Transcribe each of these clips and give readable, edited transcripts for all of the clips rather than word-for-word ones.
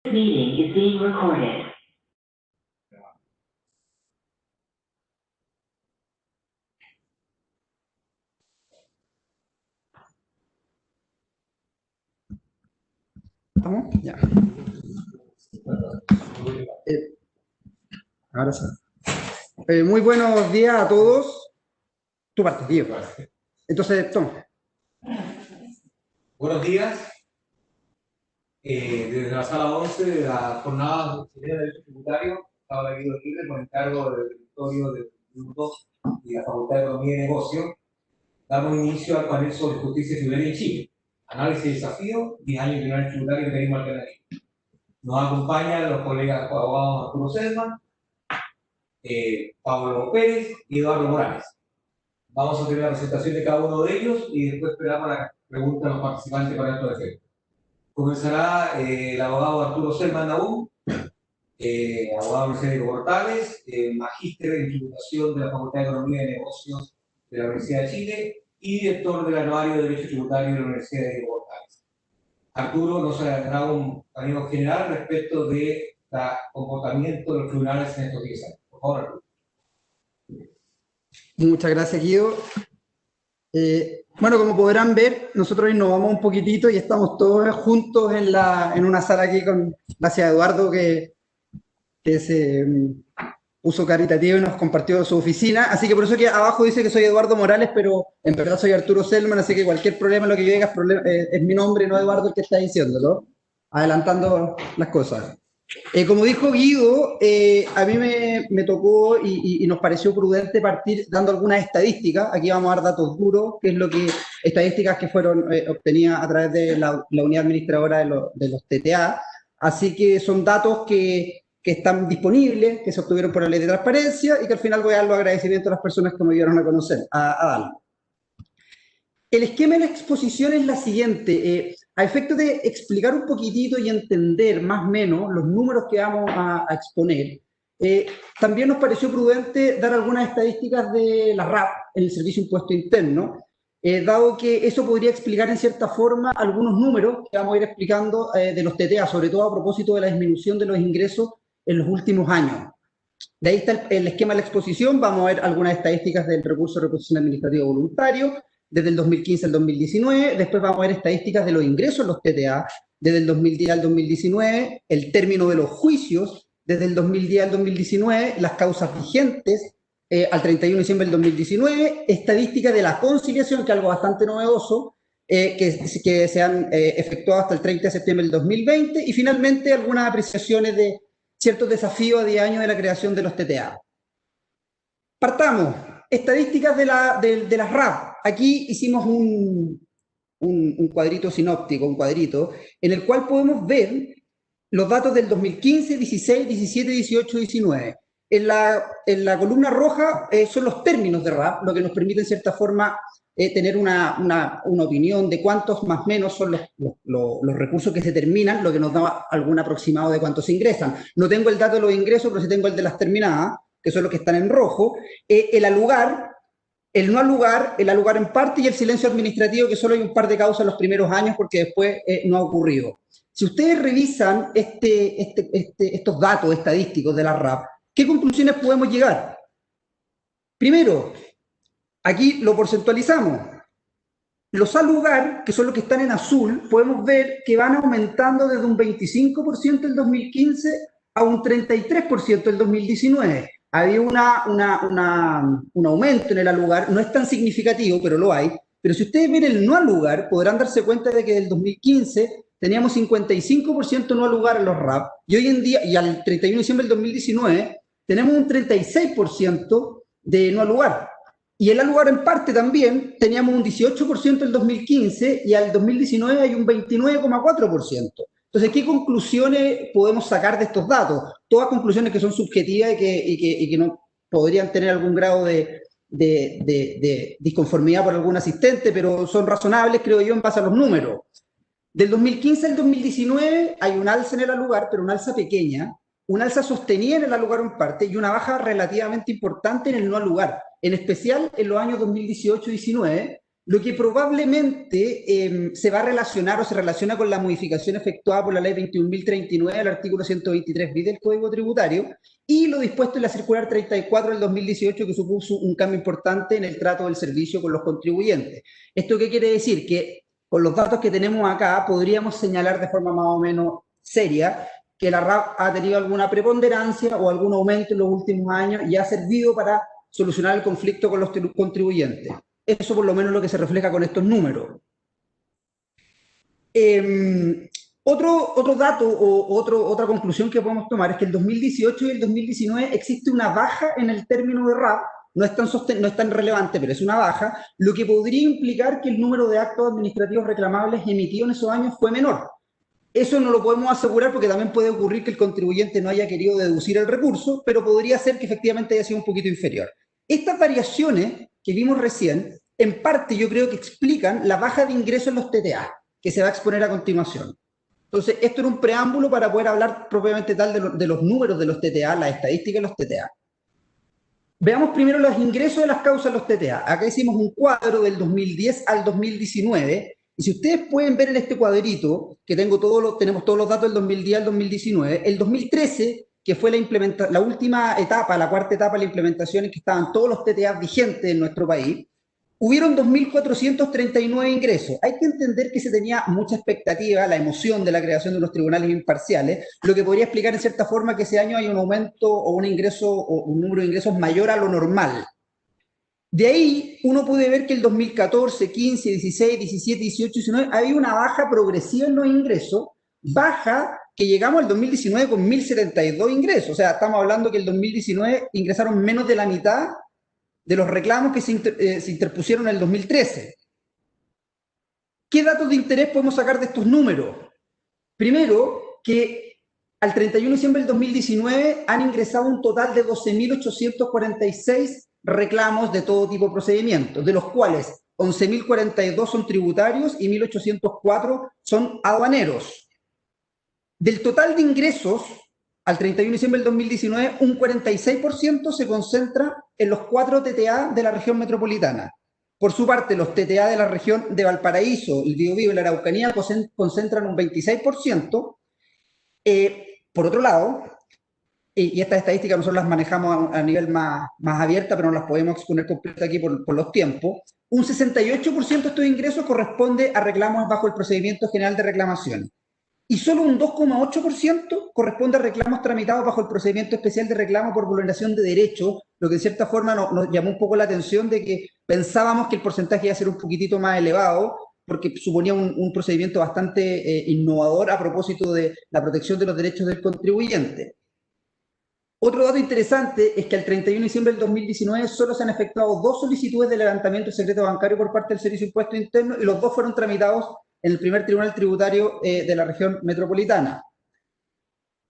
Meeting is being recorded. ¿Estamos? Ya. Ahora sí. Muy buenos días a todos. Tu parte, tío. Entonces, toma. Buenos días. Desde la sala 11 de la jornada de Derecho Tributario, estaba aquí libre con encargo del directorio del Grupo y la Facultad de Economía y Negocio. Damos inicio al panel sobre justicia tributaria en Chile. Análisis y desafío, 10 años de tribunal tributario y mecanismo alternativo. Nos acompañan los colegas abogados Arturo Selman, Pablo Pérez y Eduardo Morales. Vamos a tener la presentación de cada uno de ellos y después esperamos la pregunta de los participantes para estos efectos. Comenzará el abogado Arturo Selman Naum, abogado Mercedes Portales, magíster en tributación de la Facultad de Economía y Negocios de la Universidad de Chile y director del Anuario de Derecho Tributario de la Universidad de Portales. Arturo nos hará un paneo general respecto del comportamiento de los tribunales en estos 10 años. Por favor, Arturo. Muchas gracias, Guido. Bueno, como podrán ver, nosotros innovamos un poquitito y estamos todos juntos en una sala aquí, gracias a Eduardo que se puso caritativo y nos compartió su oficina. Así que por eso que abajo dice que soy Eduardo Morales, pero en verdad soy Arturo Selman, así que cualquier problema, lo que yo diga es mi nombre, no Eduardo el que está diciéndolo, adelantando las cosas. Como dijo Guido, a mí me tocó y nos pareció prudente partir dando algunas estadísticas. Aquí vamos a dar datos duros, que es estadísticas que fueron obtenidas a través de la unidad administradora de los TTA. Así que son datos que están disponibles, que se obtuvieron por la ley de transparencia y que al final voy a dar los agradecimientos a las personas que me dieron a conocer, a darlo. El esquema de la exposición es la siguiente. A efecto de explicar un poquitito y entender más o menos los números que vamos a exponer, también nos pareció prudente dar algunas estadísticas de la RAP, en el Servicio de Impuesto Interno, dado que eso podría explicar en cierta forma algunos números que vamos a ir explicando de los TTA, sobre todo a propósito de la disminución de los ingresos en los últimos años. De ahí está el esquema de la exposición. Vamos a ver algunas estadísticas del recurso de reposición administrativo voluntario desde el 2015 al 2019. Después vamos a ver estadísticas de los ingresos en los TTA desde el 2010 al 2019, el término de los juicios desde el 2010 al 2019, las causas vigentes al 31 de diciembre del 2019, estadísticas de la conciliación, que es algo bastante novedoso, que se han efectuado hasta el 30 de septiembre del 2020, y finalmente algunas apreciaciones de ciertos desafíos a 10 años de la creación de los TTA. Partamos. Estadísticas de las RAP. Aquí hicimos un cuadrito sinóptico, un cuadrito, en el cual podemos ver los datos del 2015, 16, 17, 18, 19. En la columna roja son los términos de RAP, lo que nos permite en cierta forma tener una opinión de cuántos más o menos son los recursos que se terminan, lo que nos da algún aproximado de cuántos se ingresan. No tengo el dato de los ingresos, pero sí tengo el de las terminadas, que son los que están en rojo. El alugar, el no alugar, el alugar en parte y el silencio administrativo, que solo hay un par de causas en los primeros años porque después no ha ocurrido. Si ustedes revisan estos datos estadísticos de la RAP, ¿qué conclusiones podemos llegar? Primero, aquí lo porcentualizamos. Los alugar, que son los que están en azul, podemos ver que van aumentando desde un 25% en 2015 a un 33% en 2019. Había un aumento en el alugar, no es tan significativo, pero lo hay. Pero si ustedes ven el no alugar, podrán darse cuenta de que del 2015 teníamos 55% no alugar en los RAP, y hoy en día, y al 31 de diciembre del 2019, tenemos un 36% de no alugar. Y el alugar en parte también, teníamos un 18% en el 2015 y al 2019 hay un 29,4%. Entonces, ¿qué conclusiones podemos sacar de estos datos? Todas conclusiones que son subjetivas y que no podrían tener algún grado de disconformidad por algún asistente, pero son razonables, creo yo, en base a los números. Del 2015 al 2019 hay un alza en el alugar, pero una alza pequeña, una alza sostenida en el alugar en parte y una baja relativamente importante en el no alugar, en especial en los años 2018 y 2019, lo que probablemente se va a relacionar o se relaciona con la modificación efectuada por la ley 21.039 del artículo 123 bis del Código Tributario y lo dispuesto en la circular 34 del 2018 que supuso un cambio importante en el trato del servicio con los contribuyentes. ¿Esto qué quiere decir? Que con los datos que tenemos acá podríamos señalar de forma más o menos seria que la RAP ha tenido alguna preponderancia o algún aumento en los últimos años y ha servido para solucionar el conflicto con los contribuyentes. Eso por lo menos es lo que se refleja con estos números. Otro dato o otra conclusión que podemos tomar es que el 2018 y el 2019 existe una baja en el término de RAP, no es tan relevante, pero es una baja, lo que podría implicar que el número de actos administrativos reclamables emitidos en esos años fue menor. Eso no lo podemos asegurar porque también puede ocurrir que el contribuyente no haya querido deducir el recurso, pero podría ser que efectivamente haya sido un poquito inferior. Estas variaciones que vimos recién, en parte yo creo que explican la baja de ingresos en los TTA, que se va a exponer a continuación. Entonces, esto era un preámbulo para poder hablar propiamente tal de los números de los TTA, las estadísticas de los TTA. Veamos primero los ingresos de las causas de los TTA. Acá hicimos un cuadro del 2010 al 2019, y si ustedes pueden ver en este cuadrito, que tenemos todos los datos del 2010 al 2019, el 2013, que fue la última etapa, la cuarta etapa de la implementación en que estaban todos los TTA vigentes en nuestro país, hubieron 2.439 ingresos. Hay que entender que se tenía mucha expectativa, la emoción de la creación de unos tribunales imparciales, lo que podría explicar en cierta forma que ese año hay un aumento o un ingreso o un número de ingresos mayor a lo normal. De ahí uno puede ver que el 2014, 15, 16, 17, 18, 19 había una baja progresiva en los ingresos, baja que llegamos al 2019 con 1.072 ingresos. O sea, estamos hablando que el 2019 ingresaron menos de la mitad de los reclamos que se interpusieron en el 2013. ¿Qué datos de interés podemos sacar de estos números? Primero, que al 31 de diciembre del 2019 han ingresado un total de 12.846 reclamos de todo tipo de procedimientos, de los cuales 11.042 son tributarios y 1.804 son aduaneros. Del total de ingresos, al 31 de diciembre del 2019, un 46% se concentra en los 4 TTA de la región metropolitana. Por su parte, los TTA de la región de Valparaíso, el Biobío y la Araucanía concentran un 26%. Por otro lado, y estas estadísticas nosotros las manejamos a nivel más abierta, pero no las podemos exponer completas aquí por los tiempos, un 68% de estos ingresos corresponde a reclamos bajo el procedimiento general de reclamación. Y solo un 2,8% corresponde a reclamos tramitados bajo el procedimiento especial de reclamo por vulneración de derechos, lo que en cierta forma nos llamó un poco la atención de que pensábamos que el porcentaje iba a ser un poquitito más elevado, porque suponía un procedimiento bastante innovador a propósito de la protección de los derechos del contribuyente. Otro dato interesante es que al 31 de diciembre del 2019 solo se han efectuado 2 solicitudes de levantamiento del secreto bancario por parte del Servicio de Impuestos Internos y los 2 fueron tramitados en el primer tribunal tributario de la región metropolitana.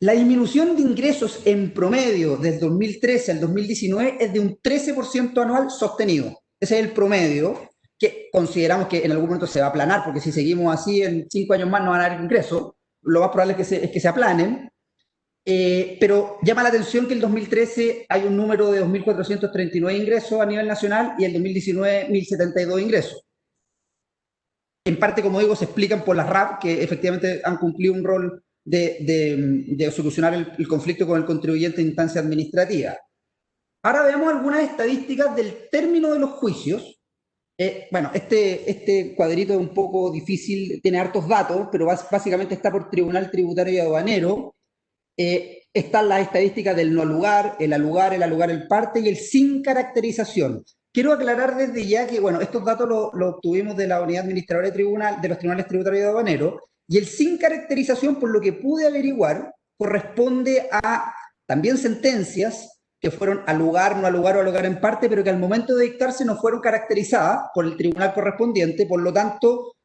La disminución de ingresos en promedio desde 2013 al 2019 es de un 13% anual sostenido. Ese es el promedio, que consideramos que en algún momento se va a aplanar, porque si seguimos así en 5 años más no van a haber ingresos. Lo más probable es que se aplanen. Pero llama la atención que el 2013 hay un número de 2.439 ingresos a nivel nacional y el 2019 1.072 ingresos. En parte, como digo, se explican por las RAP, que efectivamente han cumplido un rol de solucionar el conflicto con el contribuyente en instancia administrativa. Ahora veamos algunas estadísticas del término de los juicios. Bueno, este cuadrito es un poco difícil, tiene hartos datos, pero básicamente está por tribunal tributario y aduanero. Están las estadísticas del no lugar, el alugar, el parte y el sin caracterización. Quiero aclarar desde ya que, bueno, estos datos los obtuvimos de la unidad administradora de los tribunales tributarios y aduaneros, y el sin caracterización, por lo que pude averiguar, corresponde a también sentencias que fueron al lugar, no al lugar o al lugar en parte, pero que al momento de dictarse no fueron caracterizadas por el tribunal correspondiente, por lo tanto,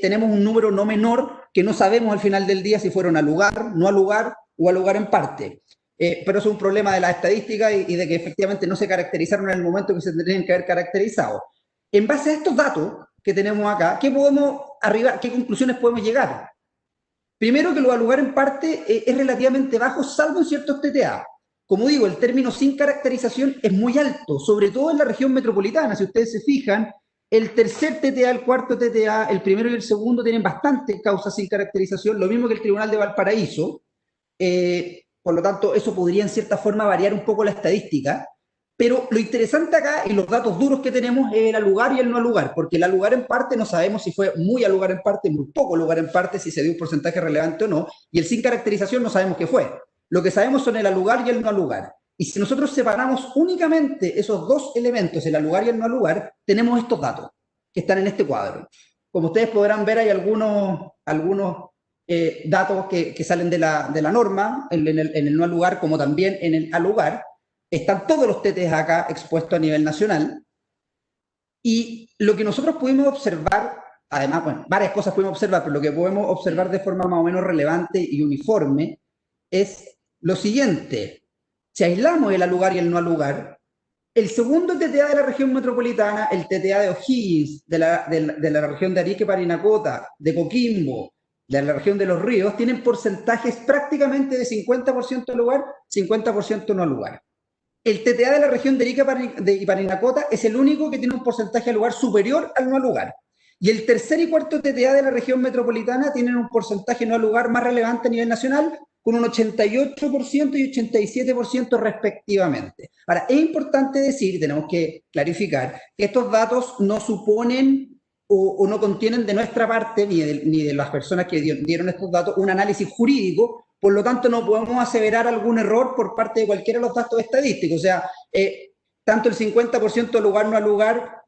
tenemos un número no menor que no sabemos al final del día si fueron al lugar, no al lugar o al lugar en parte. Pero eso es un problema de la estadística y de que efectivamente no se caracterizaron en el momento que se tendrían que haber caracterizado. En base a estos datos que tenemos acá, ¿qué conclusiones podemos llegar? Primero, que lo al lugar en parte es relativamente bajo, salvo en ciertos TTA. Como digo, el término sin caracterización es muy alto, sobre todo en la región metropolitana. Si ustedes se fijan, El tercer TTA, el cuarto TTA, el primero y el segundo tienen bastante causas sin caracterización, lo mismo que el Tribunal de Valparaíso. Por lo tanto, eso podría en cierta forma variar un poco la estadística. Pero lo interesante acá, y los datos duros que tenemos, es el al lugar y el no al lugar, porque el al lugar en parte no sabemos si fue muy al lugar en parte, muy poco lugar en parte, si se dio un porcentaje relevante o no, y el sin caracterización no sabemos qué fue. Lo que sabemos son el al lugar y el no al lugar. Y si nosotros separamos únicamente esos dos elementos, el al lugar y el no al lugar, tenemos estos datos que están en este cuadro. Como ustedes podrán ver, hay algunos datos que salen de la norma, en el no al lugar, como también en el al lugar. Están todos los TTs acá expuestos a nivel nacional. Y lo que nosotros pudimos observar, además, bueno, varias cosas pudimos observar, pero lo que podemos observar de forma más o menos relevante y uniforme es lo siguiente. Si aislamos el al lugar y el no al lugar, el segundo TTA de la región metropolitana, el TTA de O'Higgins, de la región de Arique, Parinacota, de Coquimbo, de la región de Los Ríos, tienen porcentajes prácticamente de 50% al lugar, 50% no al lugar. El TTA de la región de Arica y Parinacota es el único que tiene un porcentaje al lugar superior al no al lugar. Y el tercer y cuarto TTA de la región metropolitana tienen un porcentaje no al lugar más relevante a nivel nacional, con un 88% y 87% respectivamente. Ahora, es importante decir, tenemos que clarificar, que estos datos no suponen o no contienen de nuestra parte, ni de las personas que dieron estos datos, un análisis jurídico. Por lo tanto, no podemos aseverar algún error por parte de cualquiera de los datos estadísticos. O sea, tanto el 50% lugar no al lugar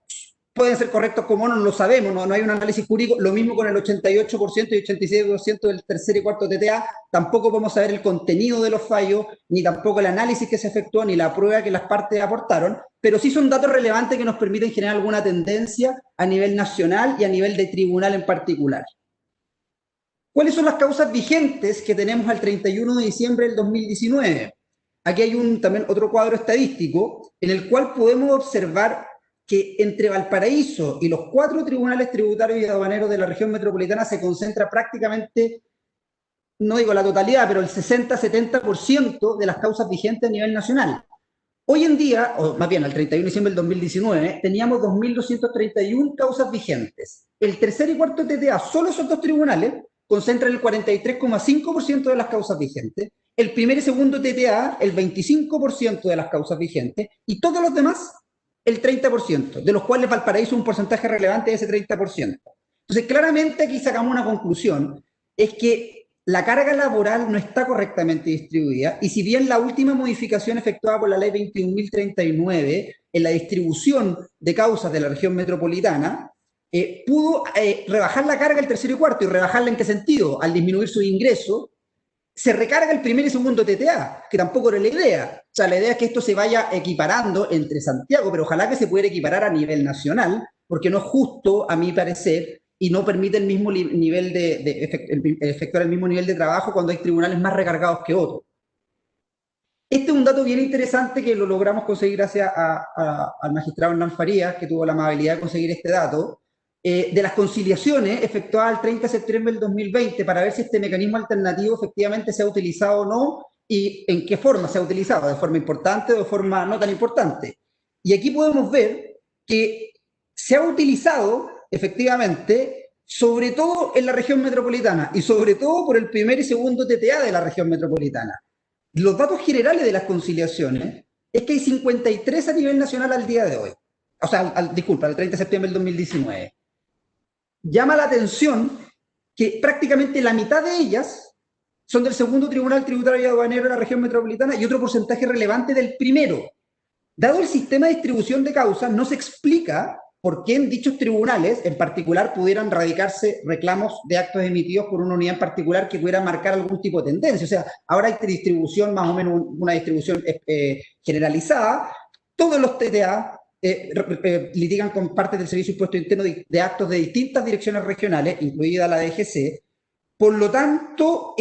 pueden ser correctos como no lo sabemos, no hay un análisis jurídico. Lo mismo con el 88% y 87% del tercer y cuarto TTA. Tampoco podemos saber el contenido de los fallos, ni tampoco el análisis que se efectuó, ni la prueba que las partes aportaron, pero sí son datos relevantes que nos permiten generar alguna tendencia a nivel nacional y a nivel de tribunal en particular. ¿Cuáles son las causas vigentes que tenemos al 31 de diciembre del 2019? Aquí hay también otro cuadro estadístico en el cual podemos observar que entre Valparaíso y los 4 tribunales tributarios y aduaneros de la región metropolitana se concentra prácticamente, no digo la totalidad, pero el 60-70% de las causas vigentes a nivel nacional. Hoy en día, o más bien al 31 de diciembre del 2019, teníamos 2.231 causas vigentes. El tercer y cuarto TTA, solo esos dos tribunales, concentran el 43,5% de las causas vigentes, el primer y segundo TTA el 25% de las causas vigentes y todos los demás el 30%, de los cuales Valparaíso un porcentaje relevante de ese 30%. Entonces, claramente aquí sacamos una conclusión, es que la carga laboral no está correctamente distribuida y si bien la última modificación efectuada por la ley 21.039 en la distribución de causas de la región metropolitana, pudo rebajar la carga el tercero y cuarto. ¿Y rebajarla en qué sentido? Al disminuir su ingreso, se recarga el primer y segundo TTA, que tampoco era la idea. O sea, la idea es que esto se vaya equiparando entre Santiago, pero ojalá que se pudiera equiparar a nivel nacional, porque no es justo, a mi parecer, y no permite el mismo nivel efectuar el mismo nivel de trabajo cuando hay tribunales más recargados que otros. Este es un dato bien interesante que lo logramos conseguir gracias al magistrado Hernán Farías, que tuvo la amabilidad de conseguir este dato, de las conciliaciones efectuadas el 30 de septiembre del 2020 para ver si este mecanismo alternativo efectivamente se ha utilizado o no y en qué forma se ha utilizado, de forma importante o de forma no tan importante. Y aquí podemos ver que se ha utilizado efectivamente, sobre todo en la región metropolitana y sobre todo por el primer y segundo TTA de la región metropolitana. Los datos generales de las conciliaciones es que hay 53 a nivel nacional al día de hoy. O sea, disculpa, el 30 de septiembre del 2019. Llama la atención que prácticamente la mitad de ellas son del segundo tribunal tributario y aduanero de la región metropolitana y otro porcentaje relevante del primero. Dado el sistema de distribución de causas, no se explica por qué en dichos tribunales en particular pudieran radicarse reclamos de actos emitidos por una unidad en particular que pudiera marcar algún tipo de tendencia. O sea, ahora hay distribución, más o menos una distribución generalizada. Todos los TTA litigan con partes del Servicio de Impuesto Interno de actos de distintas direcciones regionales, incluida la DGC. Por lo tanto,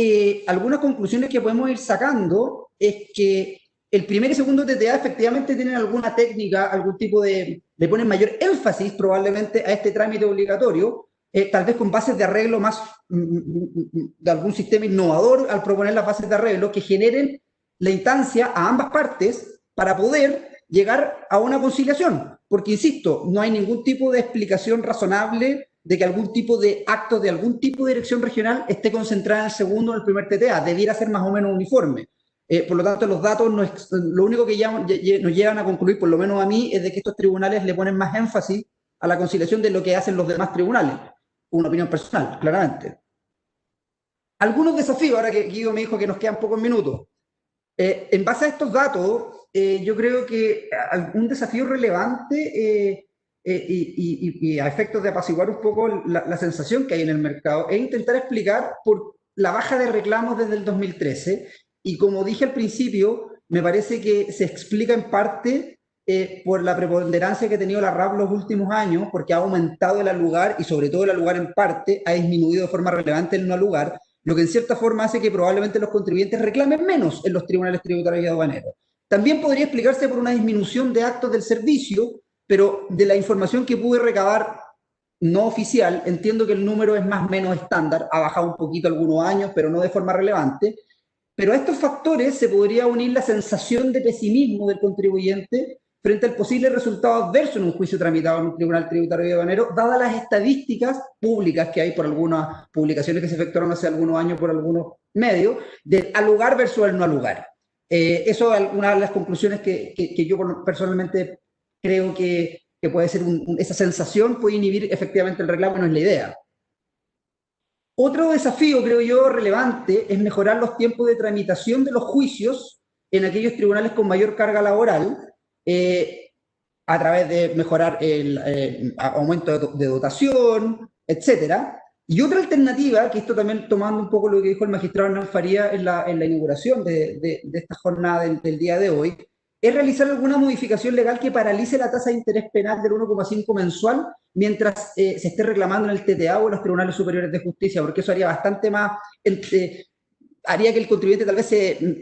algunas conclusiones que podemos ir sacando es que el primer y segundo TTA efectivamente tienen alguna técnica, algún tipo le ponen mayor énfasis probablemente a este trámite obligatorio, tal vez con bases de arreglo más de algún sistema innovador al proponer las bases de arreglo que generen la instancia a ambas partes para poder llegar a una conciliación, porque insisto, no hay ningún tipo de explicación razonable de que algún tipo de acto de algún tipo de dirección regional esté concentrada en el segundo o en el primer TTA, debiera ser más o menos uniforme. Por lo tanto, los datos lo único que nos llevan a concluir, por lo menos a mí, es de que estos tribunales le ponen más énfasis a la conciliación de lo que hacen los demás tribunales. Una opinión personal, claramente. Algunos desafíos, ahora que Guido me dijo que nos quedan pocos minutos. En base a estos datos, yo creo que un desafío relevante y a efectos de apaciguar un poco la sensación que hay en el mercado es intentar explicar por la baja de reclamos desde el 2013. Y como dije al principio, me parece que se explica en parte por la preponderancia que ha tenido la RAP los últimos años, porque ha aumentado el alugar y sobre todo el alugar en parte ha disminuido de forma relevante el no alugar, lo que en cierta forma hace que probablemente los contribuyentes reclamen menos en los tribunales tributarios y aduaneros. También podría explicarse por una disminución de actos del servicio, pero de la información que pude recabar no oficial, entiendo que el número es más o menos estándar, ha bajado un poquito algunos años, pero no de forma relevante. Pero a estos factores se podría unir la sensación de pesimismo del contribuyente frente al posible resultado adverso en un juicio tramitado en un tribunal tributario y aduanero, dadas las estadísticas públicas que hay por algunas publicaciones que se efectuaron hace algunos años por algunos medios, del alugar versus el no alugar. Eso es una de las conclusiones que yo personalmente creo que puede ser esa sensación, puede inhibir efectivamente el reclamo, no es la idea. Otro desafío, creo yo, relevante es mejorar los tiempos de tramitación de los juicios en aquellos tribunales con mayor carga laboral, a través de mejorar el aumento de dotación, etcétera. Y otra alternativa, que esto también tomando un poco lo que dijo el magistrado Hernán Faría en la inauguración de esta jornada del día de hoy, es realizar alguna modificación legal que paralice la tasa de interés penal del 1,5 mensual mientras se esté reclamando en el TTA o en los tribunales superiores de justicia, porque eso haría bastante más, haría que el contribuyente tal vez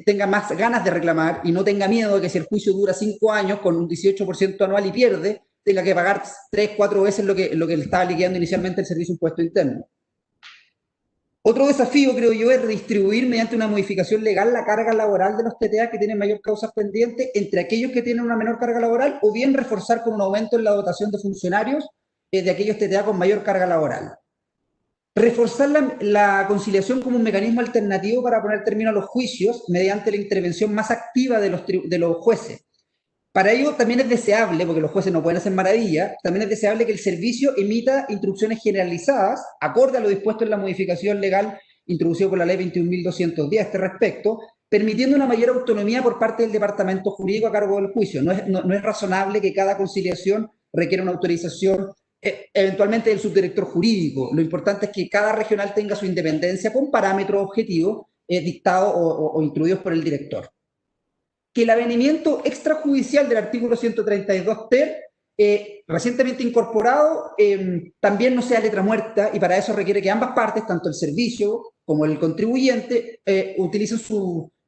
tenga más ganas de reclamar y no tenga miedo de que si el juicio dura 5 años con un 18% anual y pierde, tenga que pagar 3, 4 veces lo que le estaba liquidando inicialmente el Servicio de Impuesto Interno. Otro desafío, creo yo, es redistribuir mediante una modificación legal la carga laboral de los TTA que tienen mayor causas pendientes entre aquellos que tienen una menor carga laboral, o bien reforzar con un aumento en la dotación de funcionarios de aquellos TTA con mayor carga laboral. Reforzar la conciliación como un mecanismo alternativo para poner término a los juicios mediante la intervención más activa de los jueces. Para ello también es deseable, porque los jueces no pueden hacer maravillas, también es deseable que el servicio emita instrucciones generalizadas, acorde a lo dispuesto en la modificación legal introducida por la ley 21.210 a este respecto, permitiendo una mayor autonomía por parte del departamento jurídico a cargo del juicio. No es razonable que cada conciliación requiera una autorización eventualmente del subdirector jurídico. Lo importante es que cada regional tenga su independencia con parámetros objetivos dictados o instruidos por el director. Que el avenimiento extrajudicial del artículo 132 ter, recientemente incorporado, también no sea letra muerta, y para eso requiere que ambas partes, tanto el servicio como el contribuyente, utilicen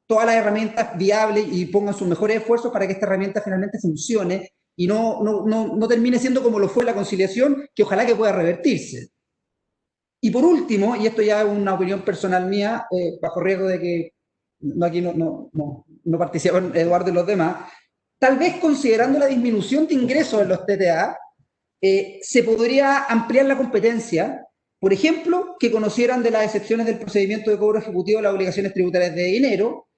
todas las herramientas viables y pongan sus mejores esfuerzos para que esta herramienta finalmente funcione y no termine siendo como lo fue la conciliación, que ojalá que pueda revertirse. Y por último, y esto ya es una opinión personal mía, bajo riesgo de que aquí no participan Eduardo y los demás, tal vez considerando la disminución de ingresos en los TTA, se podría ampliar la competencia, por ejemplo, que conocieran de las excepciones del procedimiento de cobro ejecutivo de las obligaciones tributarias de dinero,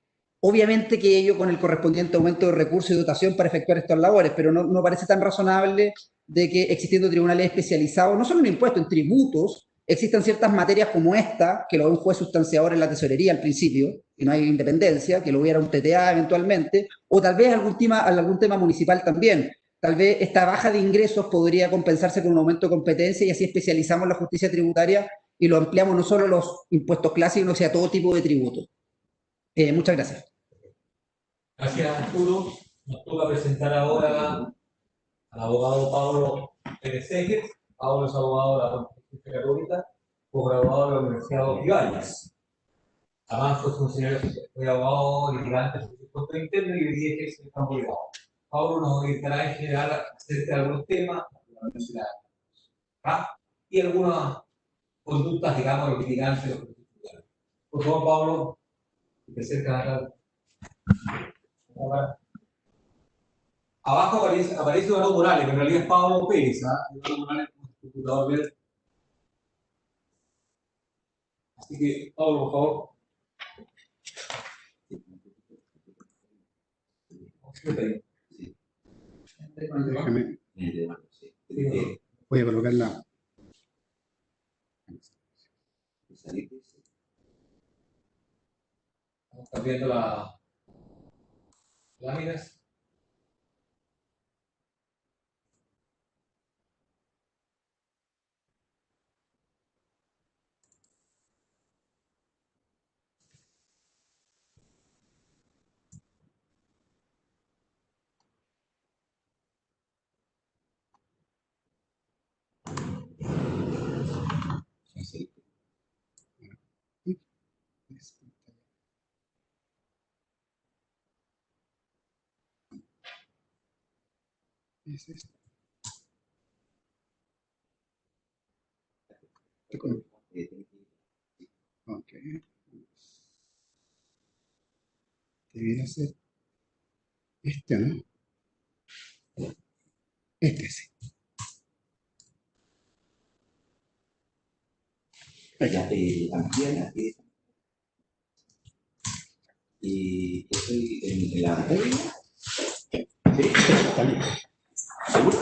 obviamente que ello con el correspondiente aumento de recursos y dotación para efectuar estas labores, pero no parece tan razonable de que existiendo tribunales especializados, no solo en impuestos, en tributos, existan ciertas materias como esta, que lo ve un juez sustanciador en la tesorería al principio, y no hay independencia, que lo hubiera un TTA eventualmente, o tal vez algún tema municipal también. Tal vez esta baja de ingresos podría compensarse con un aumento de competencia y así especializamos la justicia tributaria y lo ampliamos no solo a los impuestos clásicos, sino a todo tipo de tributos. Muchas gracias. Gracias, Arturo. Nos toca presentar ahora al abogado Pablo Pérez Ejes. Pablo es abogado de la Pontificia Católica, posgraduado de la Universidad de Ibáñez. Además fue abogado litigante del impuesto interno y hoy día ejerce el campo legal. Pablo nos orientará en general acerca de algunos temas, y algunas conductas, digamos, de los litigantes. Por favor, Pablo, te acercas acá. Abajo aparece Eduardo Morales, que en realidad es Pablo Pérez, ¿ah? Eduardo Morales, computador verde. Así que, Pablo, por favor. Déjame, voy a colocarla. Estamos viendo las láminas. Es esto. Ok. Debería ser este, ¿no? Este sí. Ya, amplía y estoy en la pantalla. Sí, está bien. ¿Seguro?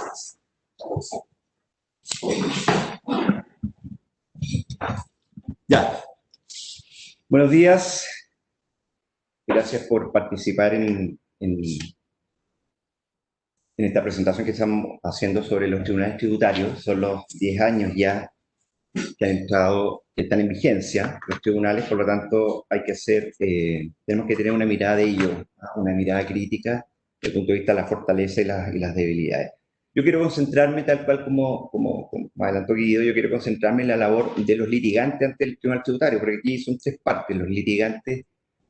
Ya. Buenos días. Gracias por participar en esta presentación que estamos haciendo sobre los tribunales tributarios. Son los 10 años ya que están en vigencia los tribunales, por lo tanto hay que tenemos que tener una mirada de ellos, ¿no? Una mirada crítica desde el punto de vista de la fortaleza y las debilidades. Yo quiero concentrarme, tal cual como adelantó Guido, yo quiero concentrarme en la labor de los litigantes ante el tribunal tributario, porque aquí son tres partes: los litigantes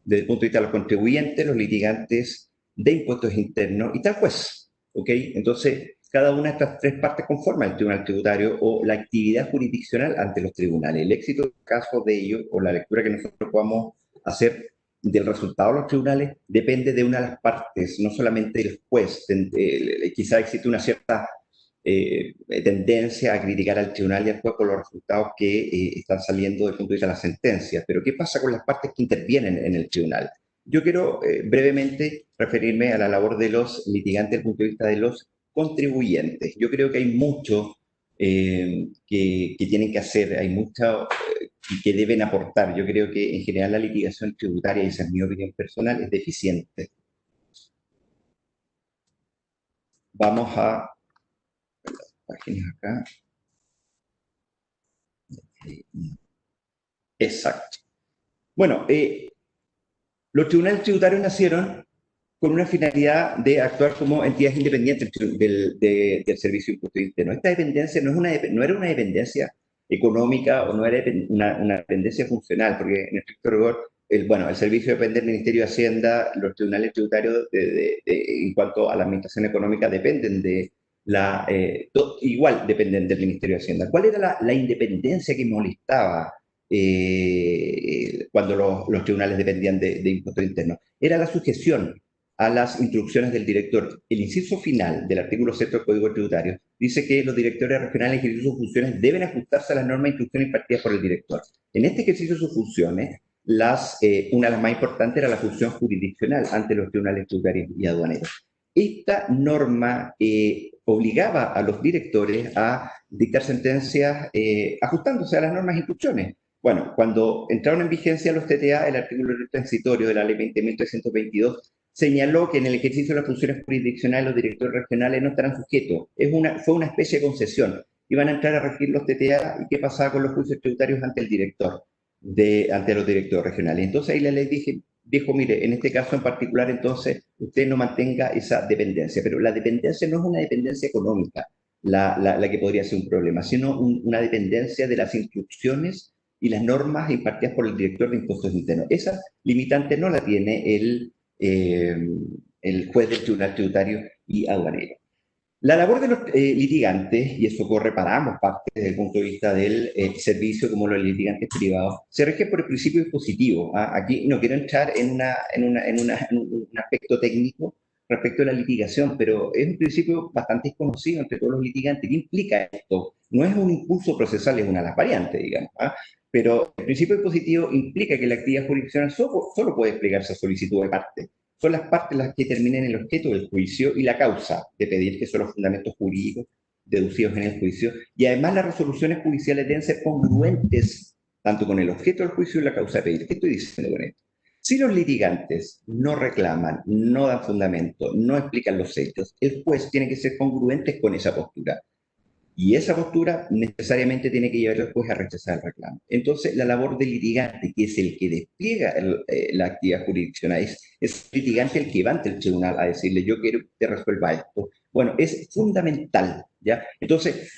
desde el punto de vista de los contribuyentes, los litigantes de impuestos internos y tal juez, ¿ok? Entonces, cada una de estas tres partes conforma el tribunal tributario o la actividad jurisdiccional ante los tribunales. El éxito del caso de ellos, o la lectura que nosotros podamos hacer del resultado de los tribunales, depende de una de las partes, no solamente del juez. Quizá existe una cierta tendencia a criticar al tribunal y al juez por los resultados que están saliendo desde el punto de vista de las sentencias. Pero ¿qué pasa con las partes que intervienen en el tribunal? Yo quiero brevemente referirme a la labor de los litigantes desde el punto de vista de los contribuyentes. Yo creo que hay mucho que tienen que hacer, hay mucho que deben aportar. Yo creo que en general la litigación tributaria, y esa es mi opinión personal, es deficiente. Vamos a las páginas acá. Exacto. Bueno, los tribunales tributarios nacieron con una finalidad de actuar como entidades independientes del Servicio de Impuestos Internos. Esta dependencia no era una dependencia económica o no era una dependencia funcional, porque en estricto rigor, el servicio depende del Ministerio de Hacienda, los tribunales tributarios en cuanto a la administración económica dependen igual dependen del Ministerio de Hacienda. ¿Cuál era la independencia que molestaba cuando los tribunales dependían de impuestos internos? Era la sujeción a las instrucciones del director. El inciso final del artículo 6 del Código Tributario dice que los directores regionales en ejercicio de sus funciones deben ajustarse a las normas e instrucciones impartidas por el director. En este ejercicio de sus funciones, una de las más importantes era la función jurisdiccional ante los tribunales tributarios y aduaneros. Esta norma obligaba a los directores a dictar sentencias ajustándose a las normas e instrucciones. Bueno, cuando entraron en vigencia los TTA, el artículo transitorio de la ley 20.322 señaló que en el ejercicio de las funciones jurisdiccionales los directores regionales no estarán sujetos. Fue una especie de concesión. Iban a entrar a regir los TTA y qué pasaba con los juicios tributarios ante el director, ante los directores regionales. Entonces ahí la ley dijo, mire, en este caso en particular, entonces, usted no mantenga esa dependencia. Pero la dependencia no es una dependencia económica la que podría ser un problema, sino una dependencia de las instrucciones y las normas impartidas por el director de impuestos internos. Esa limitante no la tiene el juez del Tribunal Tributario y Aduanero. La labor de los litigantes, y eso corre para ambas partes desde el punto de vista del servicio como los litigantes privados, se rige por el principio dispositivo. Aquí no quiero entrar en un aspecto técnico, respecto a la litigación, pero es un principio bastante desconocido entre todos los litigantes. ¿Qué implica esto? No es un impulso procesal, es una de las variantes, digamos, ¿ah? Pero el principio positivo implica que la actividad jurisdiccional solo puede desplegarse a solicitud de parte. Son las partes las que determinan el objeto del juicio y la causa de pedir, que son los fundamentos jurídicos deducidos en el juicio, y además las resoluciones judiciales deben ser congruentes tanto con el objeto del juicio y la causa de pedir. ¿Qué estoy diciendo con esto? Si los litigantes no reclaman, no dan fundamento, no explican los hechos, el juez tiene que ser congruente con esa postura. Y esa postura necesariamente tiene que llevar al juez a rechazar el reclamo. Entonces, la labor del litigante, que es el que despliega la actividad jurisdiccional, es el litigante el que va ante el tribunal a decirle, yo quiero que usted resuelva esto. Bueno, es fundamental, ¿ya? Entonces,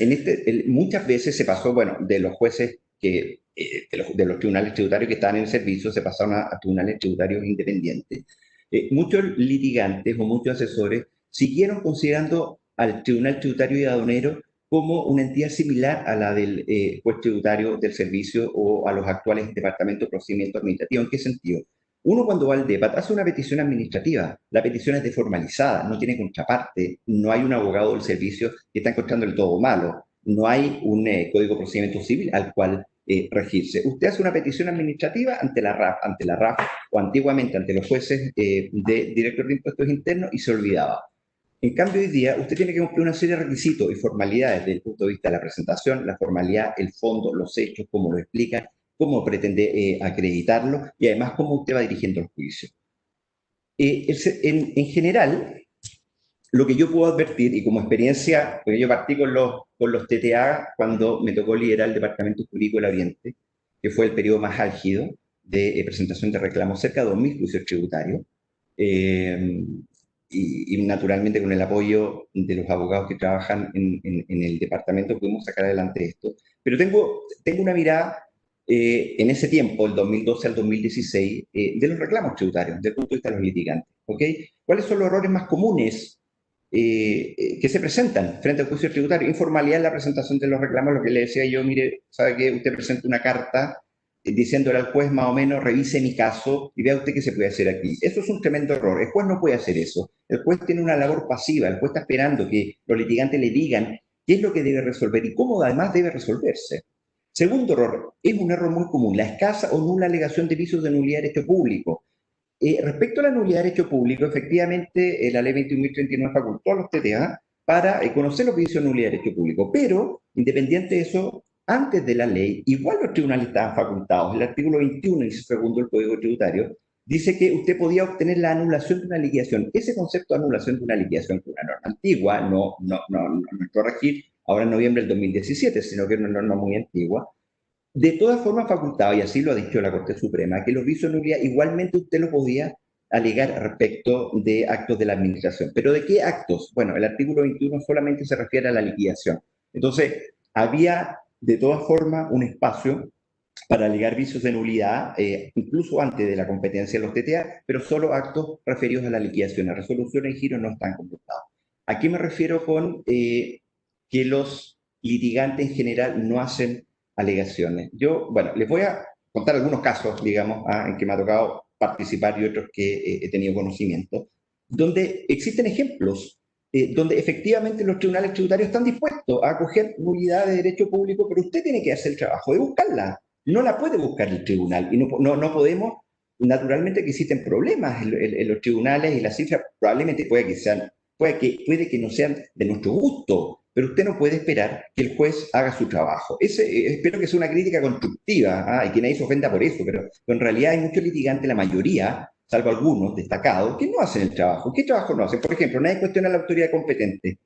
muchas veces se pasó, bueno, de los jueces de los tribunales tributarios que estaban en el servicio, se pasaron a tribunales tributarios independientes. Muchos litigantes o muchos asesores siguieron considerando al tribunal tributario y aduanero como una entidad similar a la del juez tributario del servicio o a los actuales departamentos de procedimiento administrativo. ¿En qué sentido? Uno cuando va al DEPAT hace una petición administrativa, la petición es deformalizada, no tiene contraparte, no hay un abogado del servicio que está encontrándole todo malo, no hay un código de procedimiento civil al cual regirse. Usted hace una petición administrativa ante la RAF o antiguamente ante los jueces de director de impuestos internos y se olvidaba. En cambio, hoy día usted tiene que cumplir una serie de requisitos y formalidades desde el punto de vista de la presentación, la formalidad, el fondo, los hechos, cómo lo explica, cómo pretende acreditarlo y además cómo usted va dirigiendo el juicio. En general, lo que yo puedo advertir, y como experiencia, porque yo partí con los TTA cuando me tocó liderar el Departamento Jurídico del Oriente, que fue el periodo más álgido de presentación de reclamos, cerca de 2.000 juicios tributarios, y naturalmente con el apoyo de los abogados que trabajan en el departamento pudimos sacar adelante esto. Pero tengo una mirada en ese tiempo, el 2012 al 2016, de los reclamos tributarios, desde el punto de vista de los litigantes. ¿Okay? ¿Cuáles son los errores más comunes que se presentan frente al juicio tributario? Informalidad en la presentación de los reclamos, lo que le decía yo, mire, sabe que usted presenta una carta diciéndole al juez más o menos, revise mi caso y vea usted qué se puede hacer aquí. Eso es un tremendo error. El juez no puede hacer eso. El juez tiene una labor pasiva. El juez está esperando que los litigantes le digan qué es lo que debe resolver y cómo además debe resolverse. Segundo error, es un error muy común, la escasa o nula alegación de vicios de nulidad de derecho público. Respecto a la nulidad de derecho público, efectivamente, la ley 21.039 facultó a los TTA para conocer los vicios de nulidad de derecho público, pero, independiente de eso, antes de la ley, igual los tribunales estaban facultados. El artículo 21, y segundo del Código Tributario, dice que usted podía obtener la anulación de una liquidación. Ese concepto de anulación de una liquidación, que es una norma antigua, no corregir ahora en noviembre del 2017, sino que es una norma muy antigua, de todas formas facultaba, y así lo ha dicho la Corte Suprema, que los vicios de nulidad igualmente usted lo podía alegar respecto de actos de la administración. ¿Pero de qué actos? Bueno, el artículo 21 solamente se refiere a la liquidación. Entonces, había de todas formas un espacio para alegar vicios de nulidad, incluso antes de la competencia de los TTA, pero solo actos referidos a la liquidación. Las resoluciones y giros no están contemplados. ¿A qué me refiero con que los litigantes en general no hacen alegaciones? Yo, bueno, les voy a contar algunos casos, digamos, en que me ha tocado participar y otros que he tenido conocimiento, donde existen ejemplos donde efectivamente los tribunales tributarios están dispuestos a acoger nulidad de derecho público, pero usted tiene que hacer el trabajo de buscarla. No la puede buscar el tribunal y no podemos, naturalmente que existen problemas en los tribunales y las cifras probablemente puede que no sean de nuestro gusto, pero usted no puede esperar que el juez haga su trabajo. Espero que sea una crítica constructiva, y que nadie se ofenda por eso, pero en realidad hay muchos litigantes, la mayoría, salvo algunos destacados, que no hacen el trabajo. ¿Qué trabajo no hacen? Por ejemplo, nadie cuestiona a la autoridad competente.